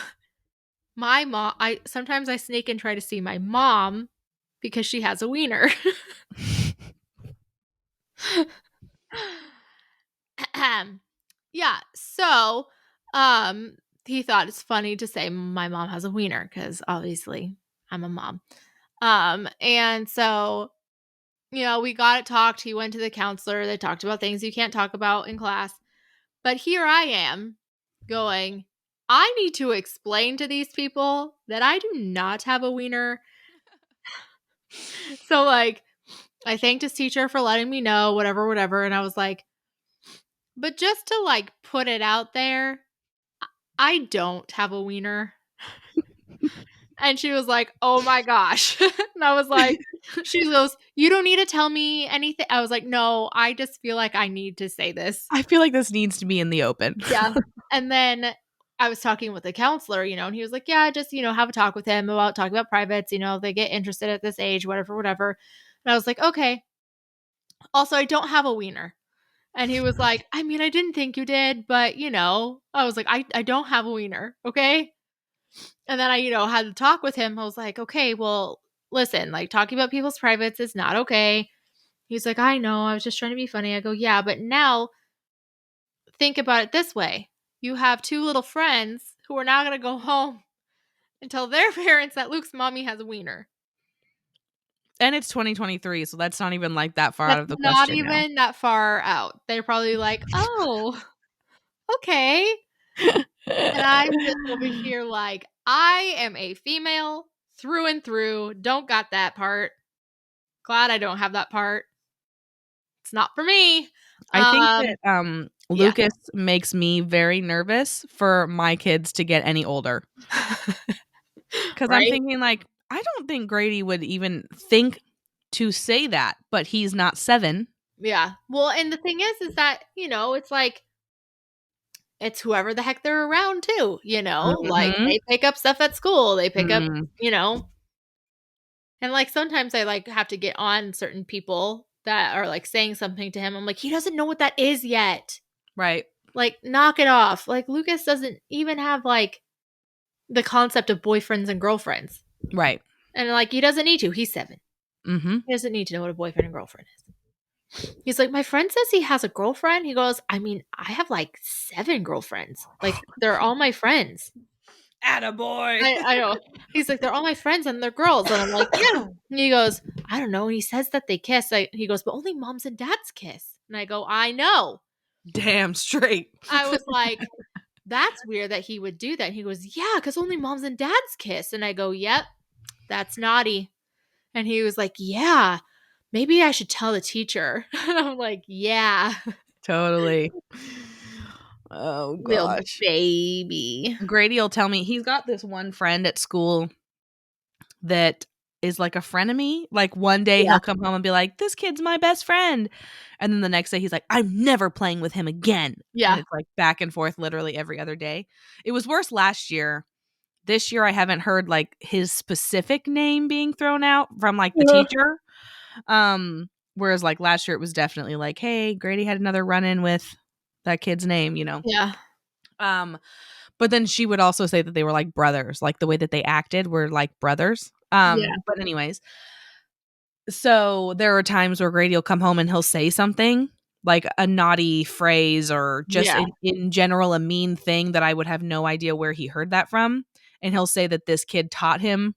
mom, I sometimes I sneak and try to see my mom because she has a wiener. Yeah, so he thought it's funny to say my mom has a wiener because obviously I'm a mom. And so we got it talked. He went to the counselor. They talked about things you can't talk about in class. But here I am going, I need to explain to these people that I do not have a wiener. So like I thanked his teacher for letting me know, whatever. And I was like, but just to like put it out there, I don't have a wiener. And she was like, oh my gosh. And I was like, she goes, you don't need to tell me anything. I was like, no, I just feel like I need to say this. I feel like this needs to be in the open. Yeah. And then I was talking with the counselor, and he was like, yeah, just, have a talk with him about talking about privates, if they get interested at this age, whatever. And I was like, okay. Also, I don't have a wiener. And he was like, I mean, I didn't think you did, but, I was like, I don't have a wiener. Okay. And then I, had to talk with him. I was like, okay, well, listen, like talking about people's privates is not okay. He's like, I know. I was just trying to be funny. I go, yeah, but now think about it this way. You have two little friends who are now going to go home and tell their parents that Luke's mommy has a wiener. And it's 2023, so that's not even like that far That's out of the not question now. even that far out. They're probably like, oh, okay. And I'm just over here like, I am a female through and through. Don't got that part. Glad I don't have that part. It's not for me. I think that Lucas makes me very nervous for my kids to get any older. Because I'm thinking like, I don't think Grady would even think to say that, but he's not 7. Yeah. Well, and the thing is that, it's like, it's whoever the heck they're around too, like they pick up stuff at school. They pick up, and like sometimes I like have to get on certain people that are like saying something to him. I'm like, he doesn't know what that is yet. Right. Like, knock it off. Like, Lucas doesn't even have like the concept of boyfriends and girlfriends. Right. And like, he doesn't need to. He's 7. Mm-hmm. He doesn't need to know what a boyfriend and girlfriend is. He's like, my friend says he has a girlfriend. He goes, I mean, I have like 7 girlfriends. Like, they're all my friends. Attaboy. I know. He's like, they're all my friends and they're girls. And I'm like, yeah. And he goes, I don't know. And he says that they kiss. He goes, but only moms and dads kiss. And I go, I know. Damn straight. I was like, that's weird that he would do that. And he goes, yeah, because only moms and dads kiss. And I go, yep, that's naughty. And he was like, yeah, maybe I should tell the teacher. And I'm like, yeah. Totally. Oh, Little gosh. baby. Grady will tell me he's got this one friend at school that is like a frenemy. Like one day he'll come home and be like, this kid's my best friend. And then the next day he's like, I'm never playing with him again. Yeah. And it's like back and forth literally every other day. It was worse last year. This year I haven't heard like his specific name being thrown out from like the teacher. Whereas like last year it was definitely like, hey, Grady had another run-in with that kid's name, Yeah. But then she would also say that they were like brothers, like the way that they acted were like brothers. But anyways, so there are times where Grady will come home and he'll say something like a naughty phrase or just in general a mean thing that I would have no idea where he heard that from. and he'll say that this kid taught him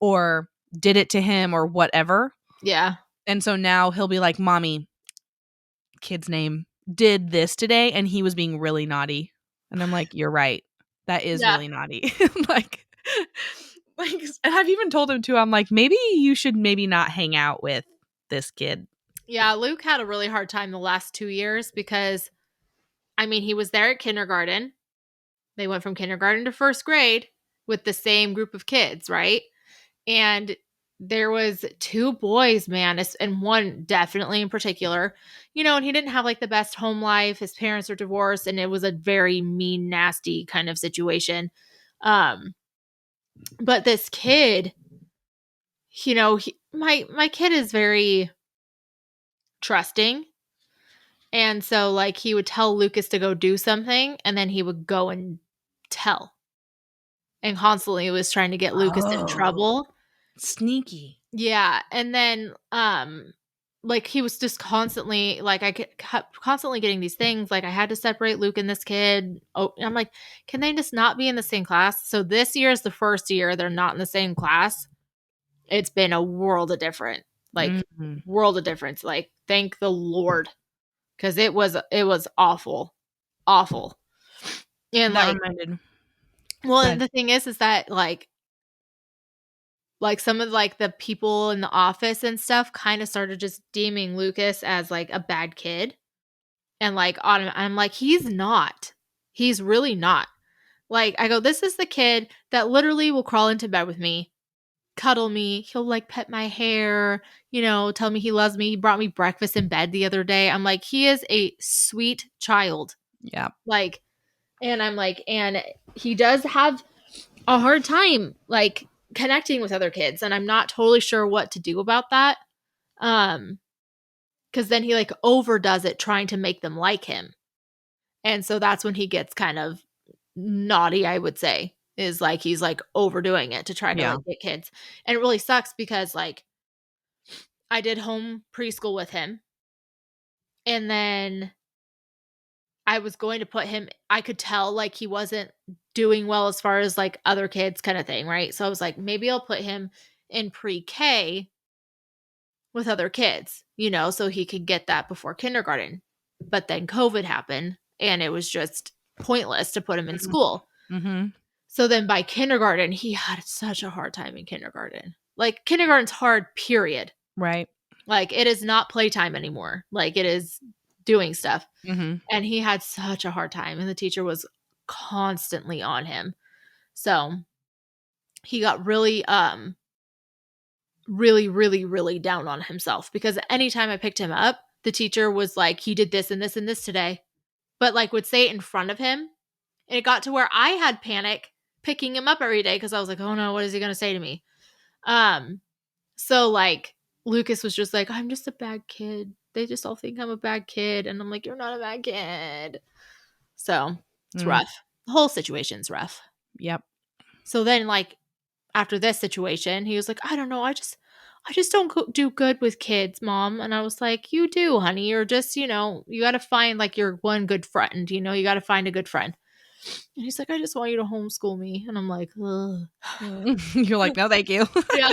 or did it to him or whatever. Yeah. And so now he'll be like, Mommy, kid's name, did this today, and he was being really naughty. And I'm like, you're right. That is Yeah. really naughty. like, and I've even told him too, I'm like, maybe you should maybe not hang out with this kid. Yeah, Luke had a really hard time the last 2 years because, I mean, he was there at kindergarten. They went from kindergarten to first grade with the same group of kids, right? And there was 2 boys, man, and one definitely in particular, and he didn't have like the best home life. His parents are divorced, and it was a very mean, nasty kind of situation. But this kid, my kid is very trusting. And so like he would tell Lucas to go do something, and then he would go and tell. And constantly was trying to get Lucas in trouble. Sneaky. Yeah, and then like he was just constantly like kept constantly getting these things like I had to separate Luke and this kid. Oh, I'm like, can they just not be in the same class? So this year is the first year they're not in the same class. It's been a world of difference. Like world of difference. Like thank the Lord, cuz it was awful. Awful. And That like reminded. well, and the thing is that like some of like the people in the office and stuff kind of started just deeming Lucas as like a bad kid. And like I'm like, he's not. He's really not. Like I go, this is the kid that literally will crawl into bed with me, cuddle me. He'll like pet my hair, tell me he loves me. He brought me breakfast in bed the other day. I'm like, he is a sweet child. Yeah. Like, and I'm like, and he does have a hard time like connecting with other kids, and I'm not totally sure what to do about that. Because then he like overdoes it trying to make them like him. And so that's when he gets kind of naughty, I would say, is like he's like overdoing it to try to like get kids. And it really sucks because like I did home preschool with him. And then I was going to put him, I could tell like he wasn't doing well as far as like other kids kind of thing, right? So I was like, maybe I'll put him in pre-K with other kids, so he could get that before kindergarten. But then COVID happened and it was just pointless to put him in school. Mm-hmm. So then by kindergarten, he had such a hard time in kindergarten. Like kindergarten's hard, period. Right. Like it is not playtime anymore. Like it is doing stuff. Mm-hmm. And he had such a hard time, and the teacher was constantly on him. So he got really really down on himself because anytime I picked him up, the teacher was like, he did this and this and this today, but like would say it in front of him. And it got to where I had panic picking him up every day because I was like, oh no, what is he going to say to me? So like Lucas was just like, I'm just a bad kid. They just all think I'm a bad kid. And I'm like, you're not a bad kid. So it's rough. The whole situation's rough. Yep. So then like after this situation, he was like, I don't know. I just don't do good with kids, Mom. And I was like, you do, honey. You're just, you got to find like your one good friend, you got to find a good friend. And he's like, I just want you to homeschool me. And I'm like, ugh. You're like, no, thank you. Yeah.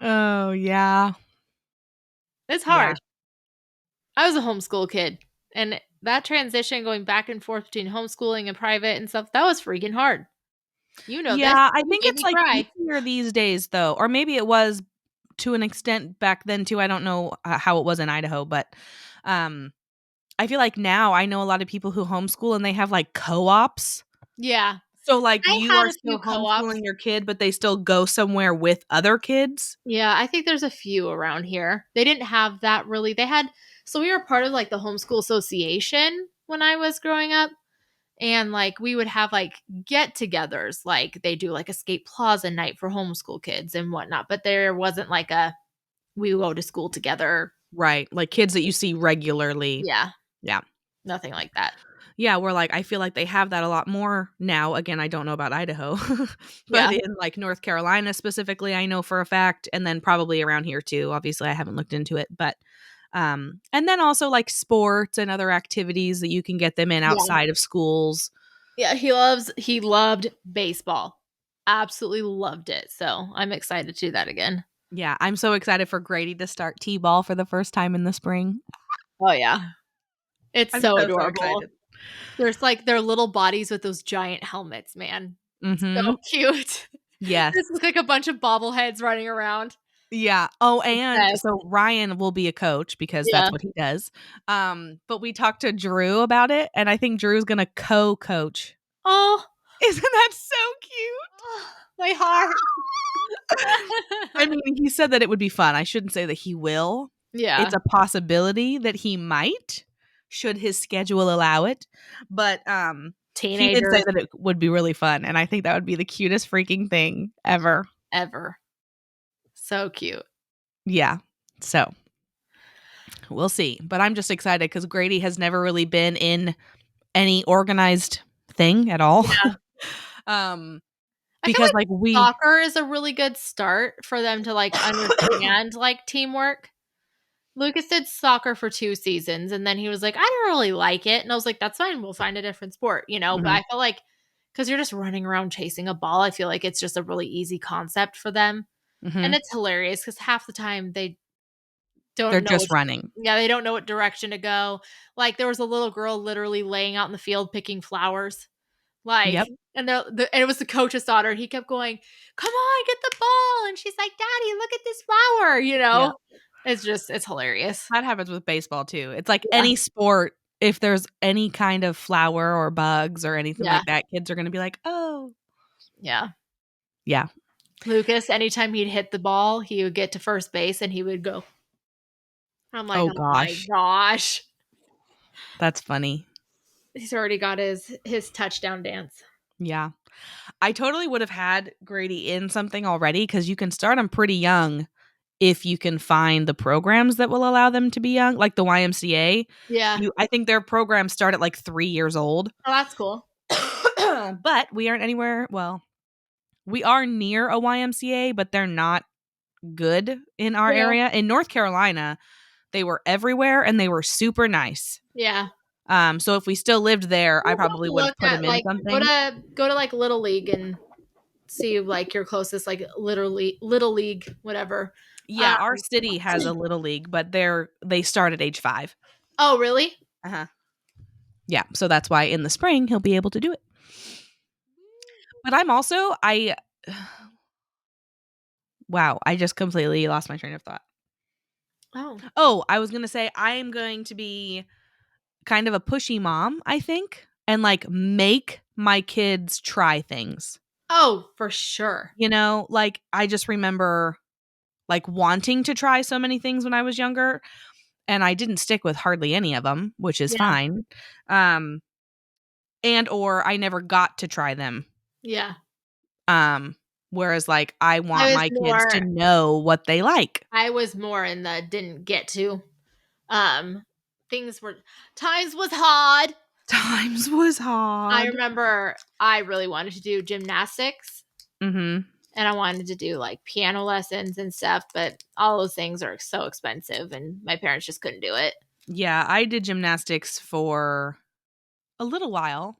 Oh, yeah. It's hard. Yeah. I was a homeschool kid. And that transition going back and forth between homeschooling and private and stuff, that was freaking hard. Yeah, this. I think it's like easier these days, though. Or maybe it was to an extent back then, too. I don't know how it was in Idaho, but I feel like now I know a lot of people who homeschool and they have like co-ops. Yeah. So like you are still homeschooling your kid, but they still go somewhere with other kids. Yeah, I think there's a few around here. They didn't have that really. So we were part of like the homeschool association when I was growing up. And like we would have like get-togethers, like they do like Escape Plaza night for homeschool kids and whatnot. But there wasn't like we go to school together. Right. Like kids that you see regularly. Yeah. Yeah. Nothing like that. Yeah, we're like, I feel like they have that a lot more now. Again, I don't know about Idaho, but in like North Carolina specifically, I know for a fact, and then probably around here too. Obviously, I haven't looked into it, but and then also like sports and other activities that you can get them in outside of schools. Yeah, he loved baseball. Absolutely loved it. So I'm excited to do that again. Yeah, I'm so excited for Grady to start T-ball for the first time in the spring. Oh yeah. It's I'm so so adorable. excited. There's like their little bodies with those giant helmets, man. Mm-hmm. So cute. Yes. This looks like a bunch of bobbleheads running around. Yeah. Oh, and Obsessed. so Ryan will be a coach because Yeah. that's what he does. But we talked to Drew about it, and I think Drew's gonna co-coach. Oh, Isn't that so cute? my heart. I mean, he said that it would be fun. I shouldn't say that he will. Yeah. It's a possibility that he might, should his schedule allow it. But he did say Teenagers that it would be really fun, and I think that would be the cutest freaking thing ever. ever. So cute. Yeah. So we'll see. But I'm just excited because Grady has never really been in any organized thing at all. Yeah. I feel Because like we soccer is a really good start for them to like understand like teamwork. Lucas did soccer for 2 seasons and then he was like, I don't really like it. And I was like, that's fine. We'll find a different sport, you know? But Mhm. I feel like because you're just running around chasing a ball, I feel like it's just a really easy concept for them. And Mhm. it's hilarious because half the time they They're don't know just running. yeah, they don't know what direction to go. Like there was a little girl literally laying out in the field picking flowers. Like, Yep. and and it was the coach's daughter. He kept going, "Come on, get the ball!" And she's like, "Daddy, look at this flower." You Yeah. know, it's hilarious. That happens with baseball too. It's like Yeah, any sport, if there's any kind of flower or bugs or anything yeah, like that, kids are going to be like, "Oh." yeah. Yeah. Lucas, anytime he'd hit the ball, he would get to first base and he would go. I'm like, Oh oh my gosh. gosh, That's funny. he's already got his touchdown dance. Yeah. I totally would have had Grady in something already cuz you can start them pretty young if you can find the programs that will allow them to be young, like the YMCA. Yeah, I think their programs start at like 3 years old. oh, that's cool. But we aren't anywhere, well, we are near a YMCA, but they're not good in our Yeah, area. In North Carolina, they were everywhere and they were super nice. yeah. So if we still lived there, I We'll have probably to would have look put at him in like something. go to like Little League and see like your closest like little league whatever. Yeah, our city has a little league, but they start at age 5. Oh really? Uh-huh. Yeah, so that's why in the spring he'll be able to do it. But I'm also wow, I just completely lost my train of thought. Oh. Oh, I was going to say I am going to be kind of a pushy mom, I think, and like make my kids try things. Oh, for sure. You know, like I just remember like wanting to try so many things when I was younger and I didn't stick with hardly any of them, which is Yeah. fine. And or I never got to try them. Yeah. Whereas like I want I was my kids to more know what they like. I was more in the didn't get to. Um things were times was hard. Times was I hard. remember I really wanted to do gymnastics Mhm. and I wanted to do like piano lessons and stuff, but all those things are so expensive and my parents just couldn't do it. Yeah, I did gymnastics for a little while.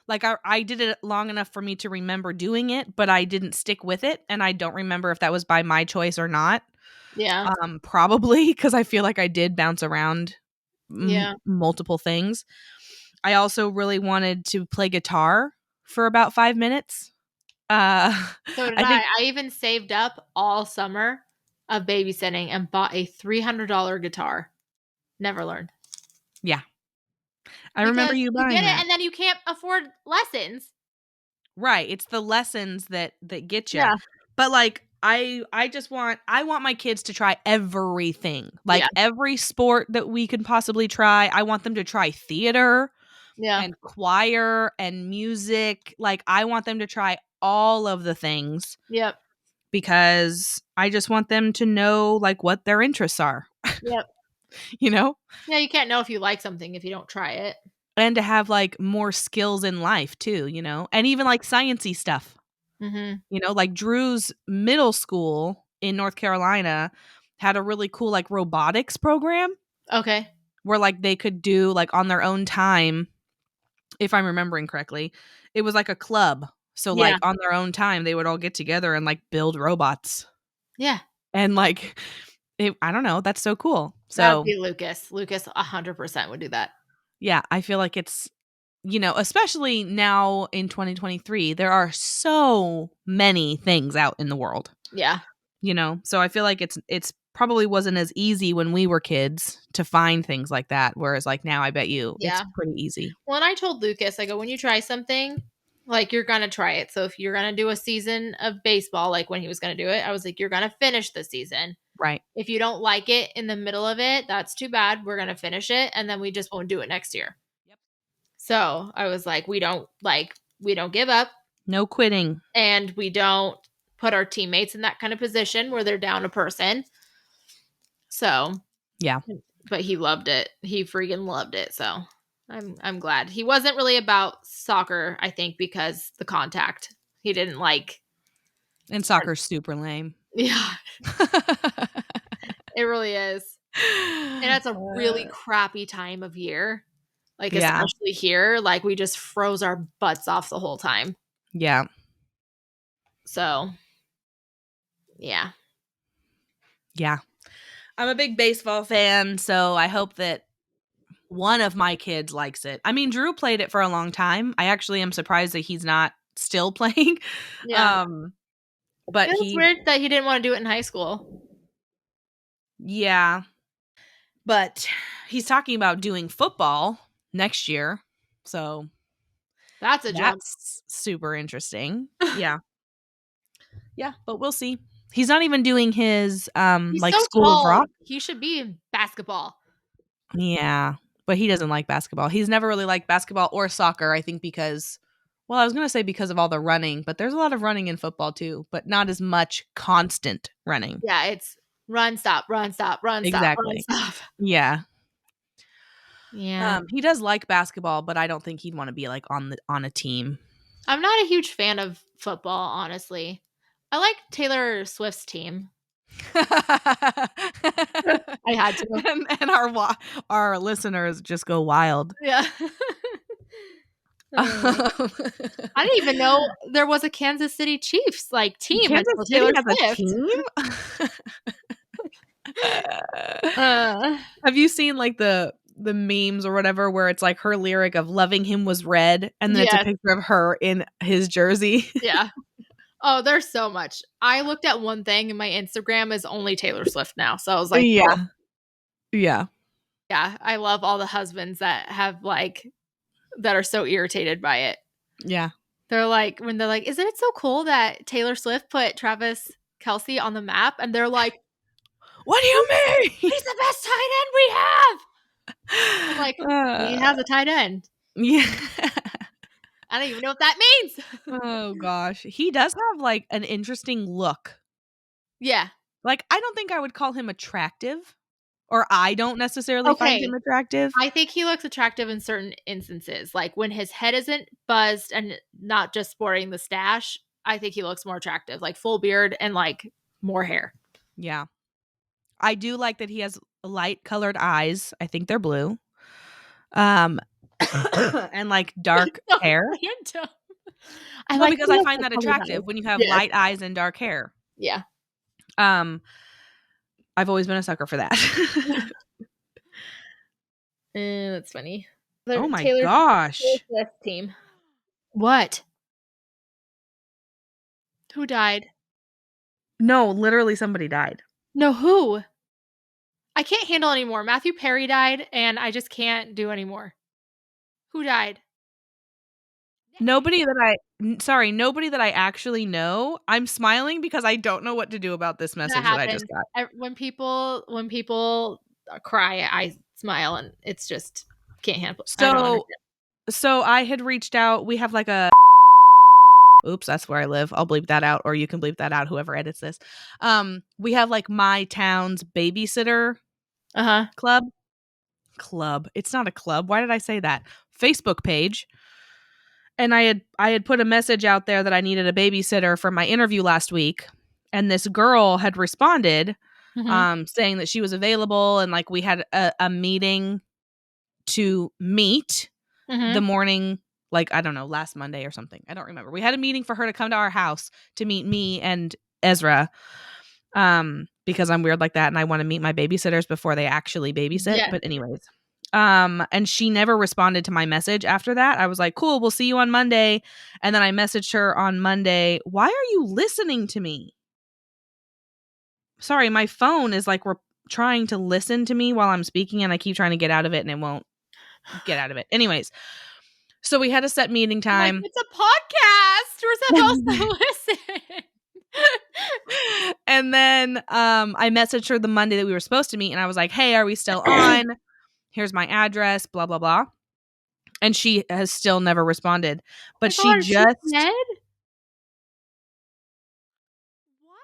Like I did it long enough for me to remember doing it, but I didn't stick with it and I don't remember if that was by my choice or not. Yeah. Probably cuz I feel like I did bounce around Yeah. multiple things. I also really wanted to play guitar for about 5 minutes. So did I I. think I even saved up all summer of babysitting and bought a $300 guitar. Never learned. yeah. I remember Because you you buying get it that. and then you can't afford lessons. Right, it's the lessons that get you. Yeah. But like I want my kids to try everything. Yeah. Like every sport that we could possibly try. I want them to try theater Yeah. and choir and music. Like I want them to try all of the things Yep. because I just want them to know like what their interests are, Yep. you know? Yeah, you can't know if you like something if you don't try it. And to have like more skills in life too, you know? And even like sciencey stuff. Mm-hmm. You know, like Drew's middle school in North Carolina had a really cool like robotics program Okay. where like they could do like on their own time if I'm remembering correctly. It was like a club. So Yeah. like on their own time, they would all get together and like build robots. Yeah. And like, I don't know. That's so cool. That would So be Lucas. Lucas 100% would do that. yeah, I feel like it's, especially now in 2023, there are so many things out in the world, Yeah. so I feel like it's probably wasn't as easy when we were kids to find things like that. Whereas like now I bet you it's Yeah. pretty easy. Well, and I told Lucas, I go, when you try something, like you're going to try it. So if you're going to do a season of baseball, like when he was going to do it, I was like, you're going to finish the season. Right. If you don't like it in the middle of it, that's too bad. We're going to finish it. And then we just won't do it next year. Yep. So I was like, we don't give up. No quitting. And we don't put our teammates in that kind of position where they're down a person. So Yeah. But he loved it. He freaking loved it. So I'm glad. He wasn't really about soccer, I think, because the contact. He didn't like. And soccer's super lame. Yeah. It really is. And that's a really crappy time of year. Like, Yeah. especially here, like we just froze our butts off the whole time. Yeah. So, yeah. Yeah. I'm a big baseball fan, so I hope that one of my kids likes it. I mean, Drew played it for a long time. I actually am surprised that he's not still playing. Yeah. But It's weird that he didn't want to do it in high school. Yeah. But he's talking about doing football next year. So that's a jump. That's super interesting. Yeah. Yeah, but we'll see. He's not even doing his He's like so School tall. of Rock. He should be in basketball. Yeah, but he doesn't like basketball. He's never really liked basketball or soccer, I think because I was going to say because of all the running, but there's a lot of running in football too, but not as much constant running. Yeah, it's run, stop, run, stop, run, Exactly. stop, run, stop. Yeah. Yeah. He does like basketball, but I don't think he'd want to be like on a team. I'm not a huge fan of football, honestly. I like Taylor Swift's team. I had to. And our listeners just go wild. Yeah. I didn't even know there was a Kansas City Chiefs like team. Kansas City has a team? Have you seen like the memes or whatever where it's like her lyric of "Loving him was red" and then it's a picture of her in his jersey? Yeah. Oh, there's so much. I looked at one thing and my Instagram is only Taylor Swift now. So I was like, yeah. Oh. Yeah. Yeah. I love all the husbands that have that are so irritated by it. Yeah. They're like, when they're like, isn't it so cool that Taylor Swift put Travis Kelce on the map? And they're like, what do you mean? He's the best tight end we have. I'm like, he has a tight end. Yeah. I don't even know what that means. Oh gosh. He does have like an interesting look. Yeah. Like I don't think I would call him attractive. Or I don't necessarily find him attractive. I think he looks attractive in certain instances. Like when his head isn't buzzed and not just sporting the stash, I think he looks more attractive. Like full beard and like more hair. Yeah. I do like that he has light colored eyes. I think they're blue. And like dark hair. Because I find that attractive when you have light eyes and dark hair. Yeah. I've always been a sucker for that. That's funny. Oh my gosh. Taylor team. What? Who died? No, literally somebody died. No, who? I can't handle anymore. Matthew Perry died, and I just can't do anymore. Who died? Nobody that I actually know. I'm smiling because I don't know what to do about this message that I just got. When people cry, I smile, and it's just can't handle. So I had reached out. We have like a. Oops, that's where I live. I'll bleep that out, or you can bleep that out. Whoever edits this. We have like my town's babysitter. Club. It's not a club. Why did I say that? Facebook page. And I had put a message out there that I needed a babysitter for my interview last week, and this girl had responded, saying that she was available, and like we had a meeting to meet the morning like, I don't know, last Monday or something. I don't remember. We had a meeting for her to come to our house to meet me and Ezra, because I'm weird like that and I want to meet my babysitters before they actually babysit. Yeah. But anyways, and she never responded to my message after that. I was like, cool, we'll see you on Monday. And then I messaged her on Monday, why are you listening to me? Sorry, my phone is like, we're trying to listen to me while I'm speaking and I keep trying to get out of it and it won't get out of it. Anyways, so we had a set meeting I'm like, time. it's a podcast. We're supposed to listen. And then I messaged her the Monday that we were supposed to meet and I was like, hey, are we still on? Here's my address, blah, blah, blah. And she has still never responded. But Oh my God, she is she just, dead? What?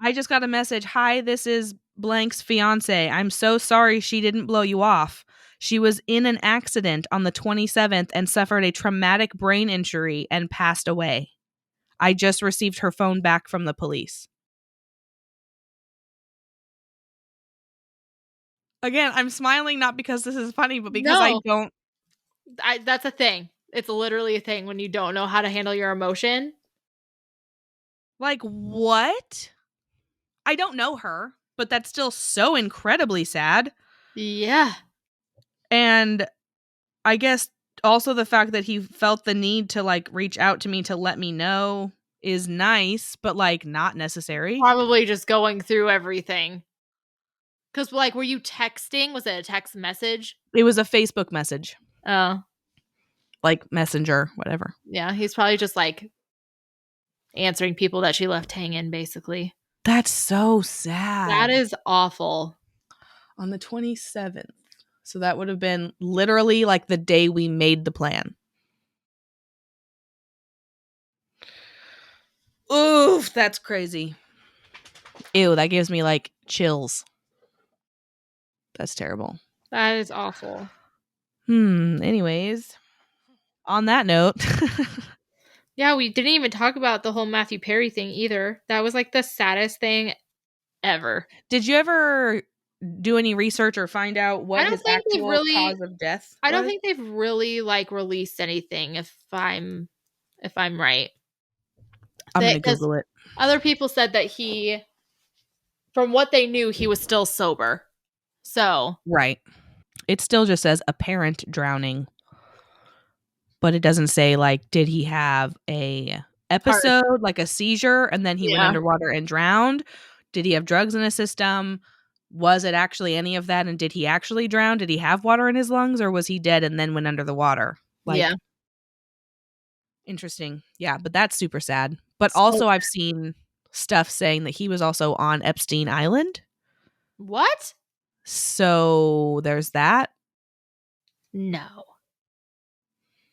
I just got a message. Hi, this is blank's fiance. I'm so sorry she didn't blow you off. She was in an accident on the 27th and suffered a traumatic brain injury and passed away. I just received her phone back from the police. Again, I'm smiling not because this is funny, but because I No. don't. That's a thing. It's literally a thing when you don't know how to handle your emotion. Like, what? I don't know her, but that's still so incredibly sad. Yeah. And I guess also the fact that he felt the need to like reach out to me to let me know is nice, but like not necessary. Probably just going through everything. Because, like, were you texting? Was it a text message? It was a Facebook message, Oh, like Messenger, whatever. yeah. He's probably just like answering people that she left hanging, basically. That's so sad. That is awful. On the 27th. So that would have been literally like the day we made the plan. Oof, that's crazy. Ew, that gives me like chills. That's terrible. That is awful. Anyways, on that note. Yeah, we didn't even talk about the whole Matthew Perry thing either. That was like the saddest thing ever. Did you ever do any research or find out what his actual cause of death was? I don't think they've really like released anything if I'm right. I'm going to Google it. Other people said that he, from what they knew, he was still sober. So. Right. It still just says apparent drowning. But it doesn't say like, did he have a episode, like a seizure, and then he went underwater and drowned? Did he have drugs in his system? Was it actually any of that? And did he actually drown? Did he have water in his lungs, or was he dead and then went under the water? Like, yeah. Interesting. Yeah, but that's super sad. But also I've seen stuff saying that he was also on Epstein Island. What? So there's that. No.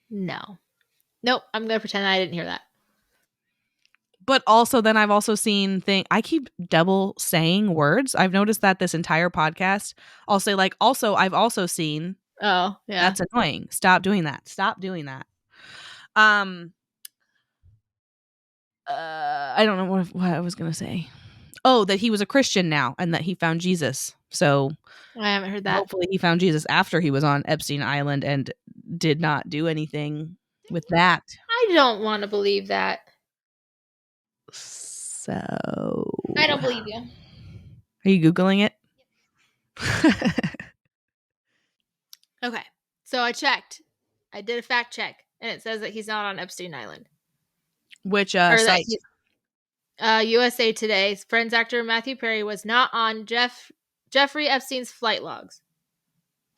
Nope. I'm going to pretend I didn't hear that. But also then I've also seen I keep double saying words. I've noticed that this entire podcast. I'll say like, also, I've also seen. Oh, yeah. That's annoying. Stop doing that. Stop doing that. I don't know what I was going to say. Oh, that he was a Christian now and that he found Jesus. So I haven't heard that. Hopefully he found Jesus after he was on Epstein Island and did not do anything with that. I don't want to believe that. So I don't believe you. Are you Googling it? Okay. So I checked. I did a fact check and it says that he's not on Epstein Island. Which site? USA Today's Friends actor Matthew Perry was not on Jeffrey Epstein's flight logs.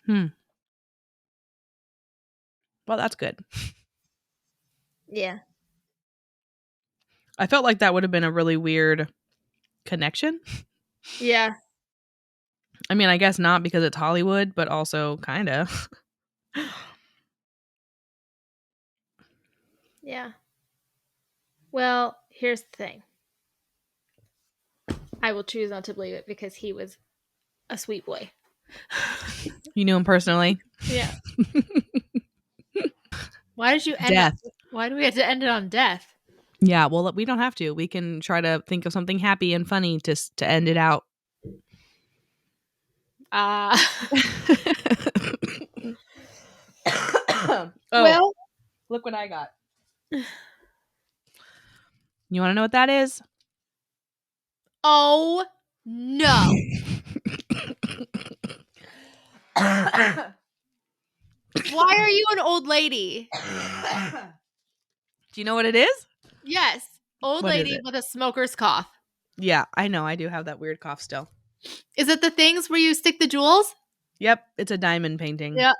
Well, that's good. Yeah. I felt like that would have been a really weird connection. Yeah. I mean, I guess not because it's Hollywood, but also kind of. Yeah. Well, here's the thing. I will choose not to believe it because he was a sweet boy. You knew him personally? Yeah. Why did you end death? Why do we have to end it on death? Yeah, well, we don't have to. We can try to think of something happy and funny to end it out. Well, Look what I got. You want to know what that is? Oh no. Why are you an old lady? Do you know what it is? Yes. Old What is lady it? with a smoker's cough. Yeah, I know. I do have that weird cough still. Is it the things where you stick the jewels? Yep, it's a diamond painting. Yeah.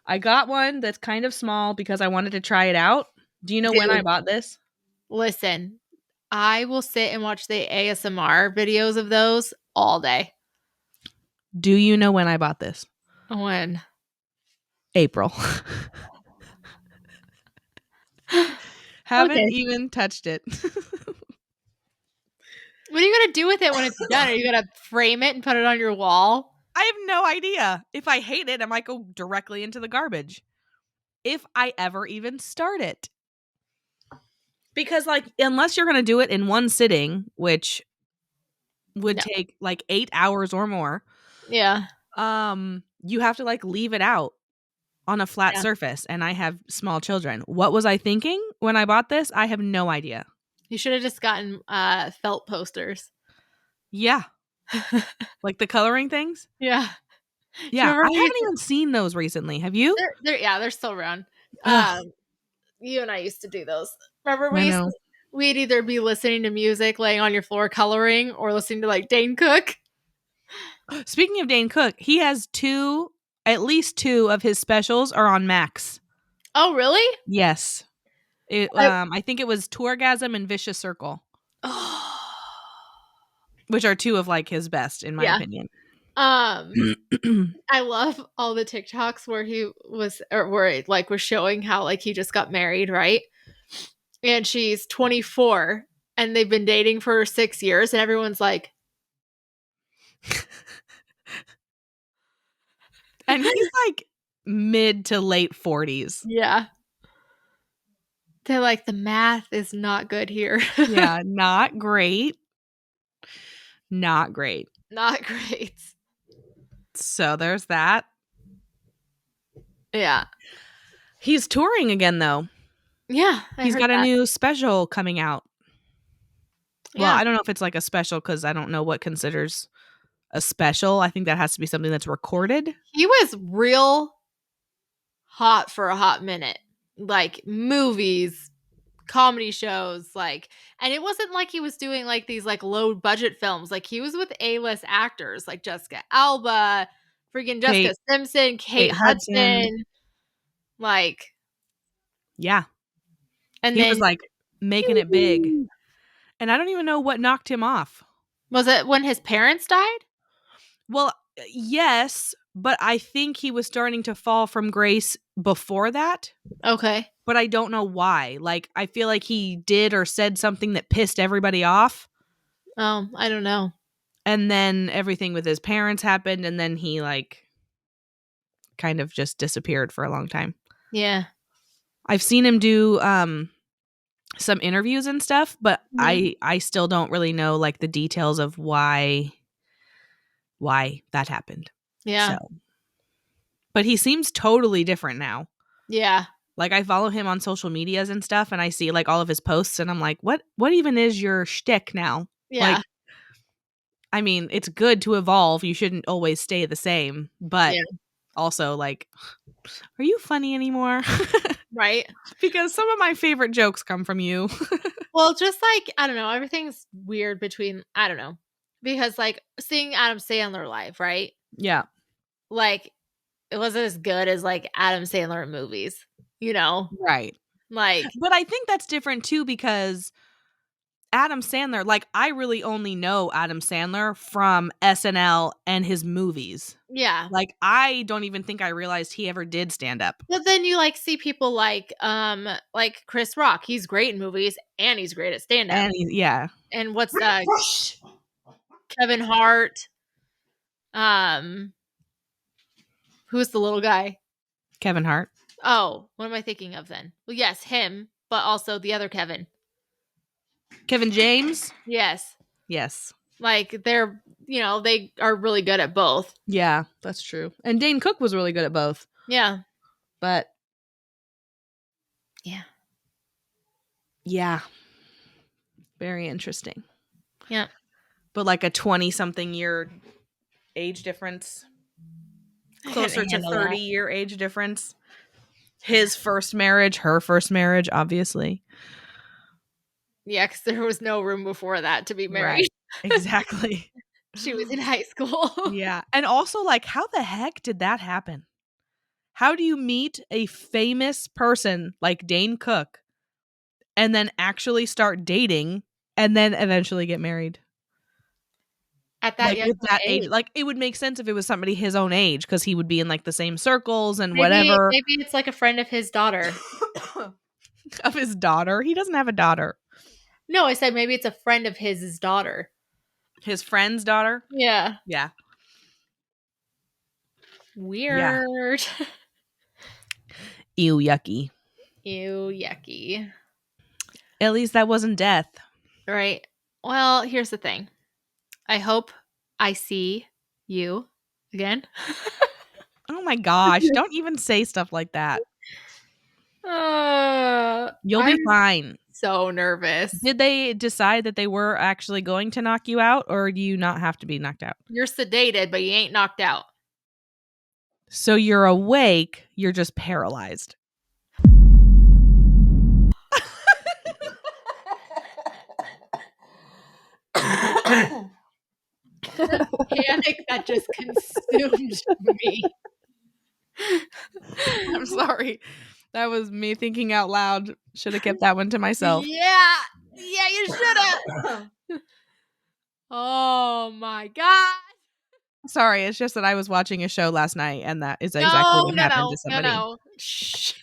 I got one that's kind of small because I wanted to try it out. Do you know when I Dude. bought this? Listen, I will sit and watch the ASMR videos of those all day. Do you know when I bought this? When? April. Haven't Okay. even touched it. What are you going to do with it when it's done? Are you going to frame it and put it on your wall? I have no idea. If I hate it, I might go directly into the garbage. If I ever even start it. Because, like, unless you're going to do it in one sitting, which would No. take like 8 hours or more, Yeah. you have to like leave it out on a flat Yeah. surface. And I have small children. What was I thinking when I bought this? I have no idea. You should have just gotten felt posters. Yeah. Like the coloring things? Yeah. Yeah. Remember I we haven't even seen those recently. Have you? they're still around. Ugh, You and I used to do those. Remember I know. we'd either be listening to music, laying on your floor coloring, or listening to like Dane Cook. Speaking of Dane Cook, he has at least two of his specials are on Max. Oh, really? Yes. I think it was Tourgasm and Vicious Circle, Oh, which are two of like his best in my yeah. opinion. I love all the TikToks where he was, or where it like was showing how like he just got married, right? And she's 24, and they've been dating for 6 years, and everyone's like, And he's like mid to late 40s. yeah. They're like, the math is not good here. Yeah, not great. Not great. Not great. So there's that. Yeah. He's touring again though. Yeah. He's got a new special coming out. Well, Yeah. I don't know if it's like a special because I don't know what considers a special. I think that has to be something that's recorded. He was real hot for a hot minute. Like movies, comedy shows, like, and it wasn't like he was doing like these like low budget films. Like he was with A-list actors like Jessica Alba, freaking Jessica Kate- Simpson, Kate Hudson. Like, Yeah. and He then was like making it big. And I don't even know what knocked him off. was it when his parents died? Well, yes, but I think he was starting to fall from grace before that. Okay. But I don't know why. Like, I feel like he did or said something that pissed everybody off. Oh, I don't know. And then everything with his parents happened. And then he, like, kind of just disappeared for a long time. Yeah. I've seen him do some interviews and stuff, but I still don't really know, like, the details of why that happened. Yeah. So. But he seems totally different now. Yeah. Like, I follow him on social medias and stuff, and I see like all of his posts, and I'm like, what even is your shtick now? Yeah. Like, I mean, it's good to evolve. You shouldn't always stay the same, but also, like, are you funny anymore? Right. Because some of my favorite jokes come from you. Well, just like, I don't know, everything's weird between, I don't know, because like seeing Adam Sandler live, right? Yeah. Like, it wasn't as good as like Adam Sandler in movies, you know? Right. Like, But I think that's different too, because Adam Sandler, like, I really only know Adam Sandler from SNL and his movies. yeah. Like, I don't even think I realized he ever did stand up. But then you like see people like Chris Rock. He's great in movies and he's great at stand up. And yeah. And what's Kevin Hart? Who's the little guy? Kevin Hart. Oh, what am I thinking of then? Well, yes, him, but also the other Kevin. Kevin James? Yes. Yes. Like they're, they are really good at both. Yeah, that's true. And Dane Cook was really good at both. Yeah. But Yeah. Yeah. Very interesting. Yeah. But like a 20-something year age difference. I couldn't Closer to handle that. 30-year age difference. His first marriage, her first marriage, obviously. Yeah, because there was no room before that to be married. Right. Exactly. She was in high school. Yeah. And also, like, how the heck did that happen? How do you meet a famous person like Dane Cook and then actually start dating and then eventually get married? At that Like young with that age, age. like it would make sense if it was somebody his own age because he would be in like the same circles and Maybe whatever. it's like a friend of his daughter. Of his daughter. He doesn't have a daughter. No, I said maybe it's a friend of his daughter. His friend's daughter? Yeah. Yeah. Weird. Ew, yucky. Ew, yucky. At least that wasn't death. Right. Well, here's the thing. I hope I see you again. Oh my gosh. Don't even say stuff like that. You'll be I'm fine. so nervous. Did they decide that they were actually going to knock you out, or do you not have to be knocked out? You're sedated, but you ain't knocked out. So you're awake, you're just paralyzed. The panic that just consumed me. I'm sorry. That was me thinking out loud. Should have kept that one to myself. Yeah. Yeah, you should have. Oh my god. Sorry, it's just that I was watching a show last night and that is exactly what happened to somebody. No. Shh.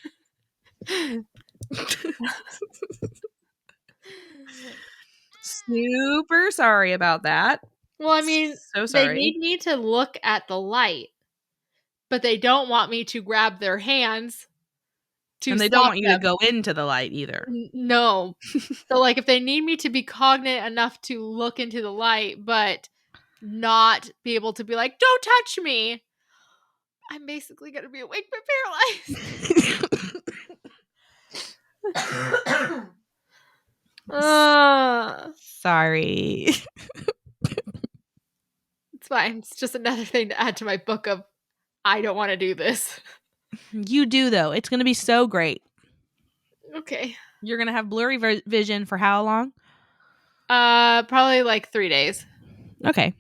Super sorry about that. Well, I mean, So they sorry. need me to look at the light, but they don't want me to grab their hands to And they don't stop want you them. to go into the light either. No. So, like, if they need me to be cognate enough to look into the light, but not be able to be like, don't touch me, I'm basically going to be awake but paralyzed. Sorry. It's fine. It's just another thing to add to my book of I don't want to do this. You do, though. It's going to be so great. Okay. You're going to have blurry vision for how long? Probably like 3 days. Okay.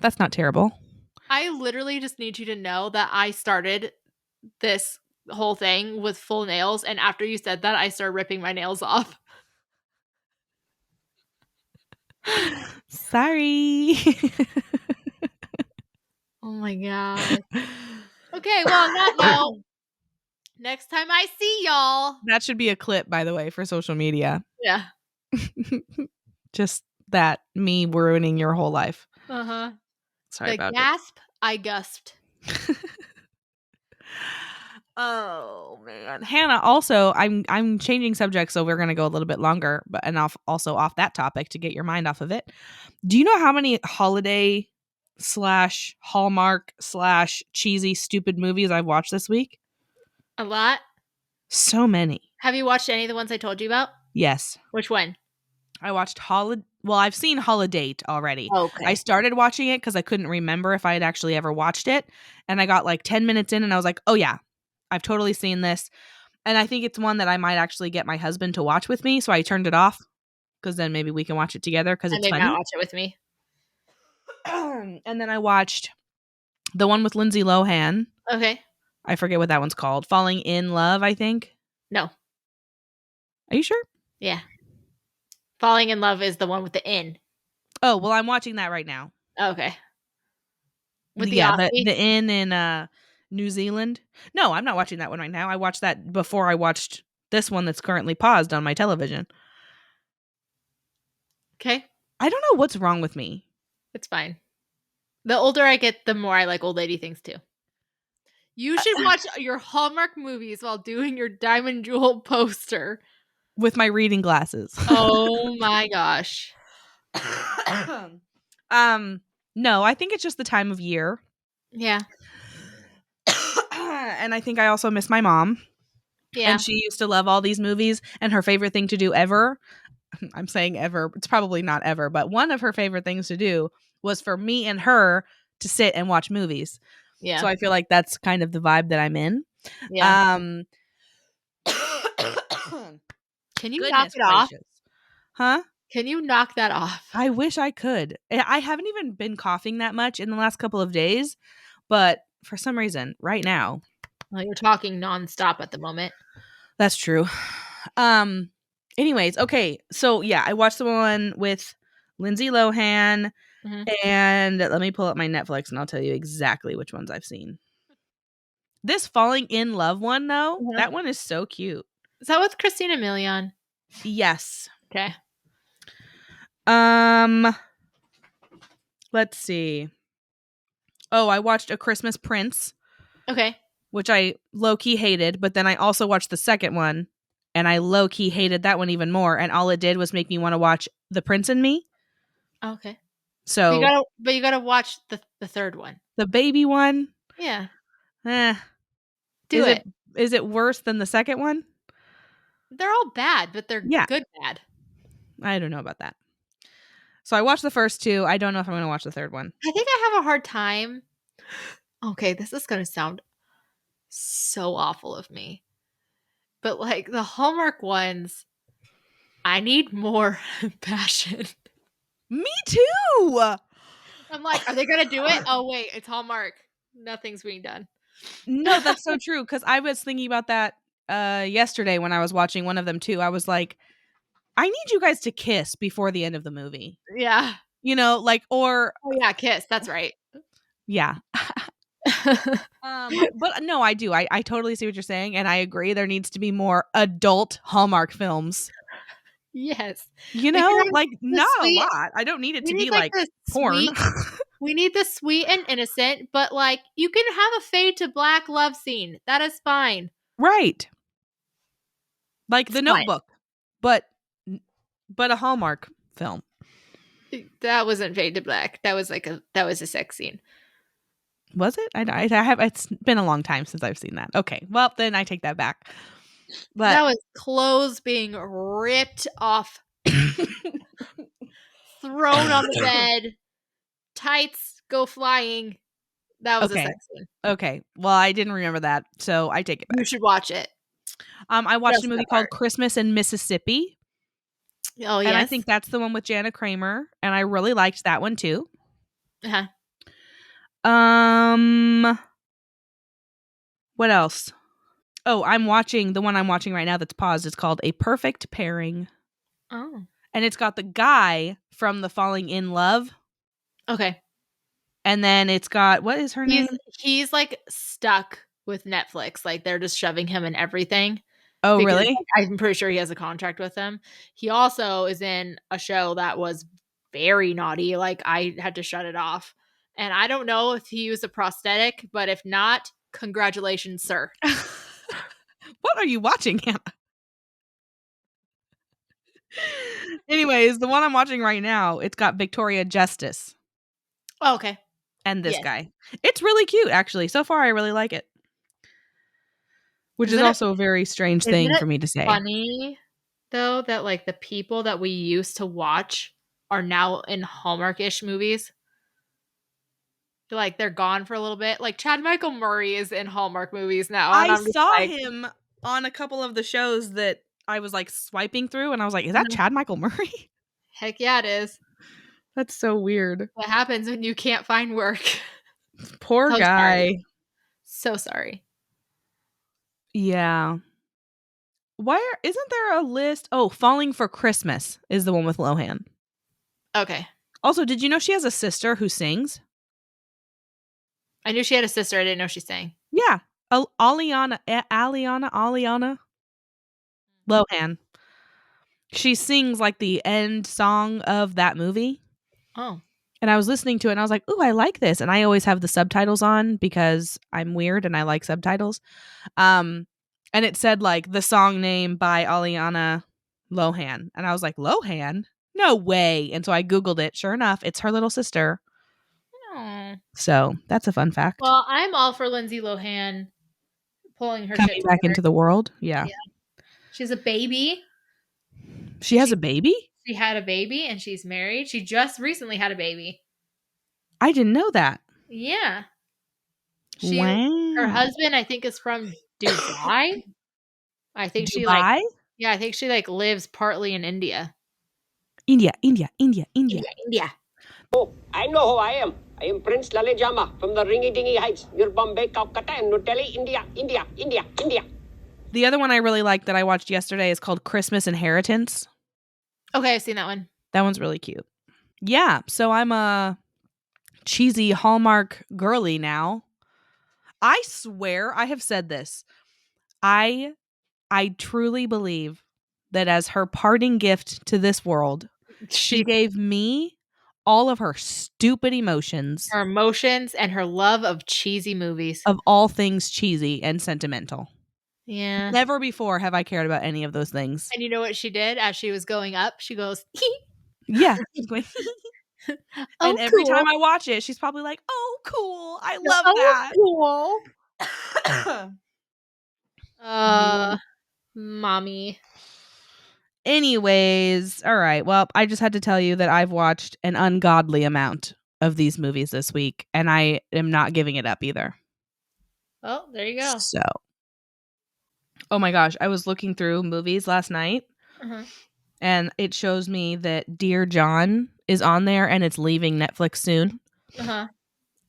That's not terrible. I literally just need you to know that I started this whole thing with full nails, and after you said that, I started ripping my nails off. Sorry. Oh my god. Okay, well, on that note, next time I see y'all. That should be a clip, by the way, for social media. Yeah. Just that, me ruining your whole life. Uh-huh. Sorry The about gasp, I gusped. it. Oh man, Hannah. Also, I'm changing subjects, so we're gonna go a little bit longer, but and also off that topic to get your mind off of it. Do you know how many holiday / Hallmark / cheesy stupid movies I've watched this week? A lot. So many. Have you watched any of the ones I told you about? Yes, Which one? I watched Well, I've seen Holiday already. Okay. I started watching it because I couldn't remember if I had actually ever watched it, and I got like 10 minutes in, and I was like, oh yeah, I've totally seen this. And I think it's one that I might actually get my husband to watch with me. So I turned it off because then maybe we can watch it together because And it's they might funny. watch it with me. And then I watched the one with Lindsay Lohan. Okay. I forget what that one's called. Falling in Love, I think. No. Are you sure? Yeah. Falling in Love is the one with the N. Oh, well, I'm watching that right now. Okay. With the Aussie? inn in New Zealand. No, I'm not watching that one right now. I watched that before I watched this one that's currently paused on my television. Okay. I don't know what's wrong with me. It's fine. The older I get, the more I like old lady things too. You should watch your Hallmark movies while doing your Diamond Jewel poster. With my reading glasses. Oh my gosh. No, I think it's just the time of year. Yeah. And I think I also miss my mom. Yeah. And she used to love all these movies, and her favorite thing to do ever, I'm saying ever, it's probably not ever, but one of her favorite things to do was for me and her to sit and watch movies. Yeah. So I feel like that's kind of the vibe that I'm in. Yeah. Can you knock Goodness it off? gracious. Huh? Can you knock that off? I wish I could. I haven't even been coughing that much in the last couple of days, but for some reason, right now, Well, you're talking nonstop at the moment. that's true. Anyways, okay. So yeah, I watched the one with Lindsay Lohan, Mhm. and let me pull up my Netflix and I'll tell you exactly which ones I've seen. This Falling in Love one though, Uh-huh. that one is so cute. Is that with Christina Milian? Yes. Okay. Let's see. Oh, I watched A Christmas Prince, Okay. which I low-key hated, but then I also watched the second one, and I low-key hated that one even more, and all it did was make me want to watch The Prince and Me. Okay. So You gotta watch the third one. the baby one, Yeah. eh, Do it. is it worse than the second one? They're all bad, but they're Yeah. good bad. I don't know about that. So I watched the first two. I don't know if I'm going to watch the third one. I think I have a hard time. Okay, this is gonna sound so awful of me. But like the Hallmark ones, I need more passion. Me too. I'm like, are they gonna do it? Oh wait, it's Hallmark. Nothing's being done. No, that's so true. Because I was thinking about that yesterday when I was watching one of them too. I was like, I need you guys to kiss before the end of the movie. Yeah. You know, like, or Oh yeah, kiss. That's right. yeah. But no, I do. I totally see what you're saying, and I agree. There needs to be more adult Hallmark films. Yes. You We can know, have like the not a sweet lot. I don't need it we to need be like like the porn. sweet we need the sweet and innocent, but like you can have a fade to black love scene. That is fine. Right. Like The It's fine. Notebook, but a Hallmark film. That wasn't fade to black. That was a sex scene. Was it? I have. It's been a long time since I've seen that. Okay, well then I take that back. That But was clothes being ripped off, thrown on the bed, tights go flying. That was a okay, sex scene. okay. Well, I didn't remember that, so I take it You back. should watch it. I watched Just a movie that called part. Christmas in Mississippi, Oh and I yes. think that's the one with Jana Kramer, and I really liked that one too. Uh-huh. What else? Oh, the one I'm watching right now that's paused. It's called A Perfect Pairing. Oh. And it's got the guy from the Falling in Love. Okay. And then it's got, what is her name? He's like stuck with Netflix. Like they're just shoving him in everything. Oh, Because really? I'm pretty sure he has a contract with them. He also is in a show that was very naughty. Like I had to shut it off. And I don't know if he used a prosthetic, but if not, congratulations, sir. What are you watching, Hannah? Anyways, the one I'm watching right now, it's got Victoria Justice Oh, okay. and this Yes. guy. It's really cute, actually. So far, I really like it. Which is Isn't it- also a very strange Isn't thing it for me to say. funny though that like the people that we used to watch are now in Hallmark-ish movies? Like they're gone for a little bit. Like Chad Michael Murray is in Hallmark movies now. And I I'm just saw like, him on a couple of the shows that I was like swiping through, and I was like, is that Mhm. Chad Michael Murray? heck yeah, it is. That's so weird. What happens when you can't find work? Poor So guy. sorry. So sorry. Yeah. Isn't there a list? Oh, Falling for Christmas is the one with Lohan. Okay. Also, did you know she has a sister who sings? I knew she had a sister. I didn't know she sang. Yeah. Aliana Lohan. She sings like the end song of that movie. Oh. And I was listening to it and I was like, ooh, I like this. And I always have the subtitles on because I'm weird and I like subtitles. And it said like the song name by Aliana Lohan. And I was like, Lohan? No way. And so I Googled it. Sure enough, it's her little sister. Oh. So that's a fun fact. Well, I'm all for Lindsay Lohan pulling her Coming shit back together. into the world. Yeah. She's a baby. She has a baby? She had a baby and she's married. She just recently had a baby. I didn't know that. Yeah. Her Wow. husband, I think, is from Dubai. I think Dubai? I think she like lives partly in India. India. India. Oh, I know who I am. I am Prince Lalejama from the Ringy Dingy Heights near Bombay, Calcutta, and New Delhi, India. The other one I really liked that I watched yesterday is called Christmas Inheritance. Okay, I've seen that one. That one's really cute. Yeah, so I'm a cheesy Hallmark girly now. I swear I have said this. I truly believe that as her parting gift to this world, she gave me all of her stupid emotions. Her emotions and her love of cheesy movies. Of all things cheesy and sentimental. Yeah. Never before have I cared about any of those things. And you know what she did as she was going up? She goes, Yeah. And every cool. time I watch it, she's probably like, oh, cool. I love that. Cool. Mommy. Anyways, all right. Well, I just had to tell you that I've watched an ungodly amount of these movies this week, and I am not giving it up either. Oh, there you go. So, oh my gosh, I was looking through movies last night, and it shows me that Dear John is on there, and it's leaving Netflix soon. And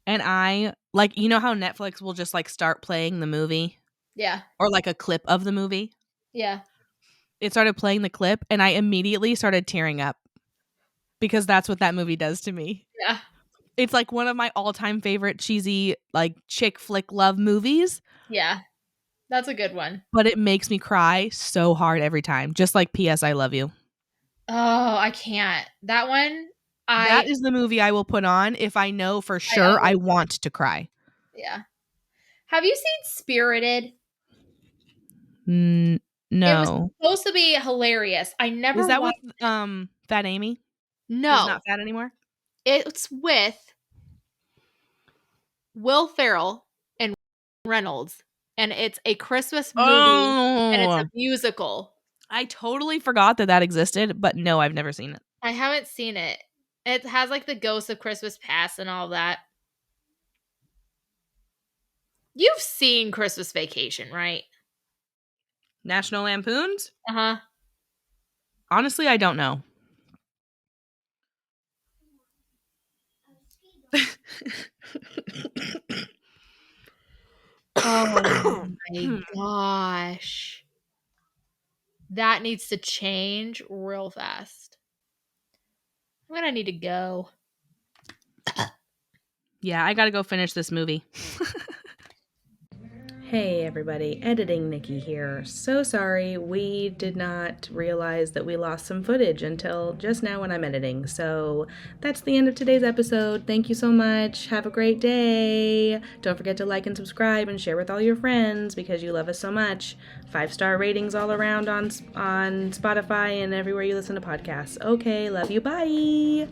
I, like, you know how Netflix will just, like, start playing the movie? Yeah. Or, like, a clip of the movie? Yeah. It started playing the clip, and I immediately started tearing up. Because that's what that movie does to me. Yeah. It's, like, one of my all-time favorite cheesy, like, chick flick love movies. Yeah. That's a good one. But it makes me cry so hard every time. Just like P.S. I Love You. Oh, I can't. That one, that is the movie I will put on if I know for sure I want to cry. Yeah. Have you seen Spirited? No. It was supposed to be hilarious. I never Is that watched with Fat Amy? No. Who's not fat anymore? It's with Will Ferrell and Reynolds. And it's a Christmas movie. And it's a musical. I totally forgot that existed, but no, I've never seen it. I haven't seen it. It has like the Ghost of Christmas Past and all that. You've seen Christmas Vacation, right? National Lampoons? Uh-huh. Honestly, I don't know. Oh my gosh. That needs to change real fast. I'm gonna need to go. Yeah, I gotta go finish this movie. Hey everybody, Editing Nikki here. So sorry, we did not realize that we lost some footage until just now when I'm editing. So that's the end of today's episode. Thank you so much. Have a great day. Don't forget to like and subscribe and share with all your friends because you love us so much. 5-star ratings all around on Spotify and everywhere you listen to podcasts. Okay, love you. Bye.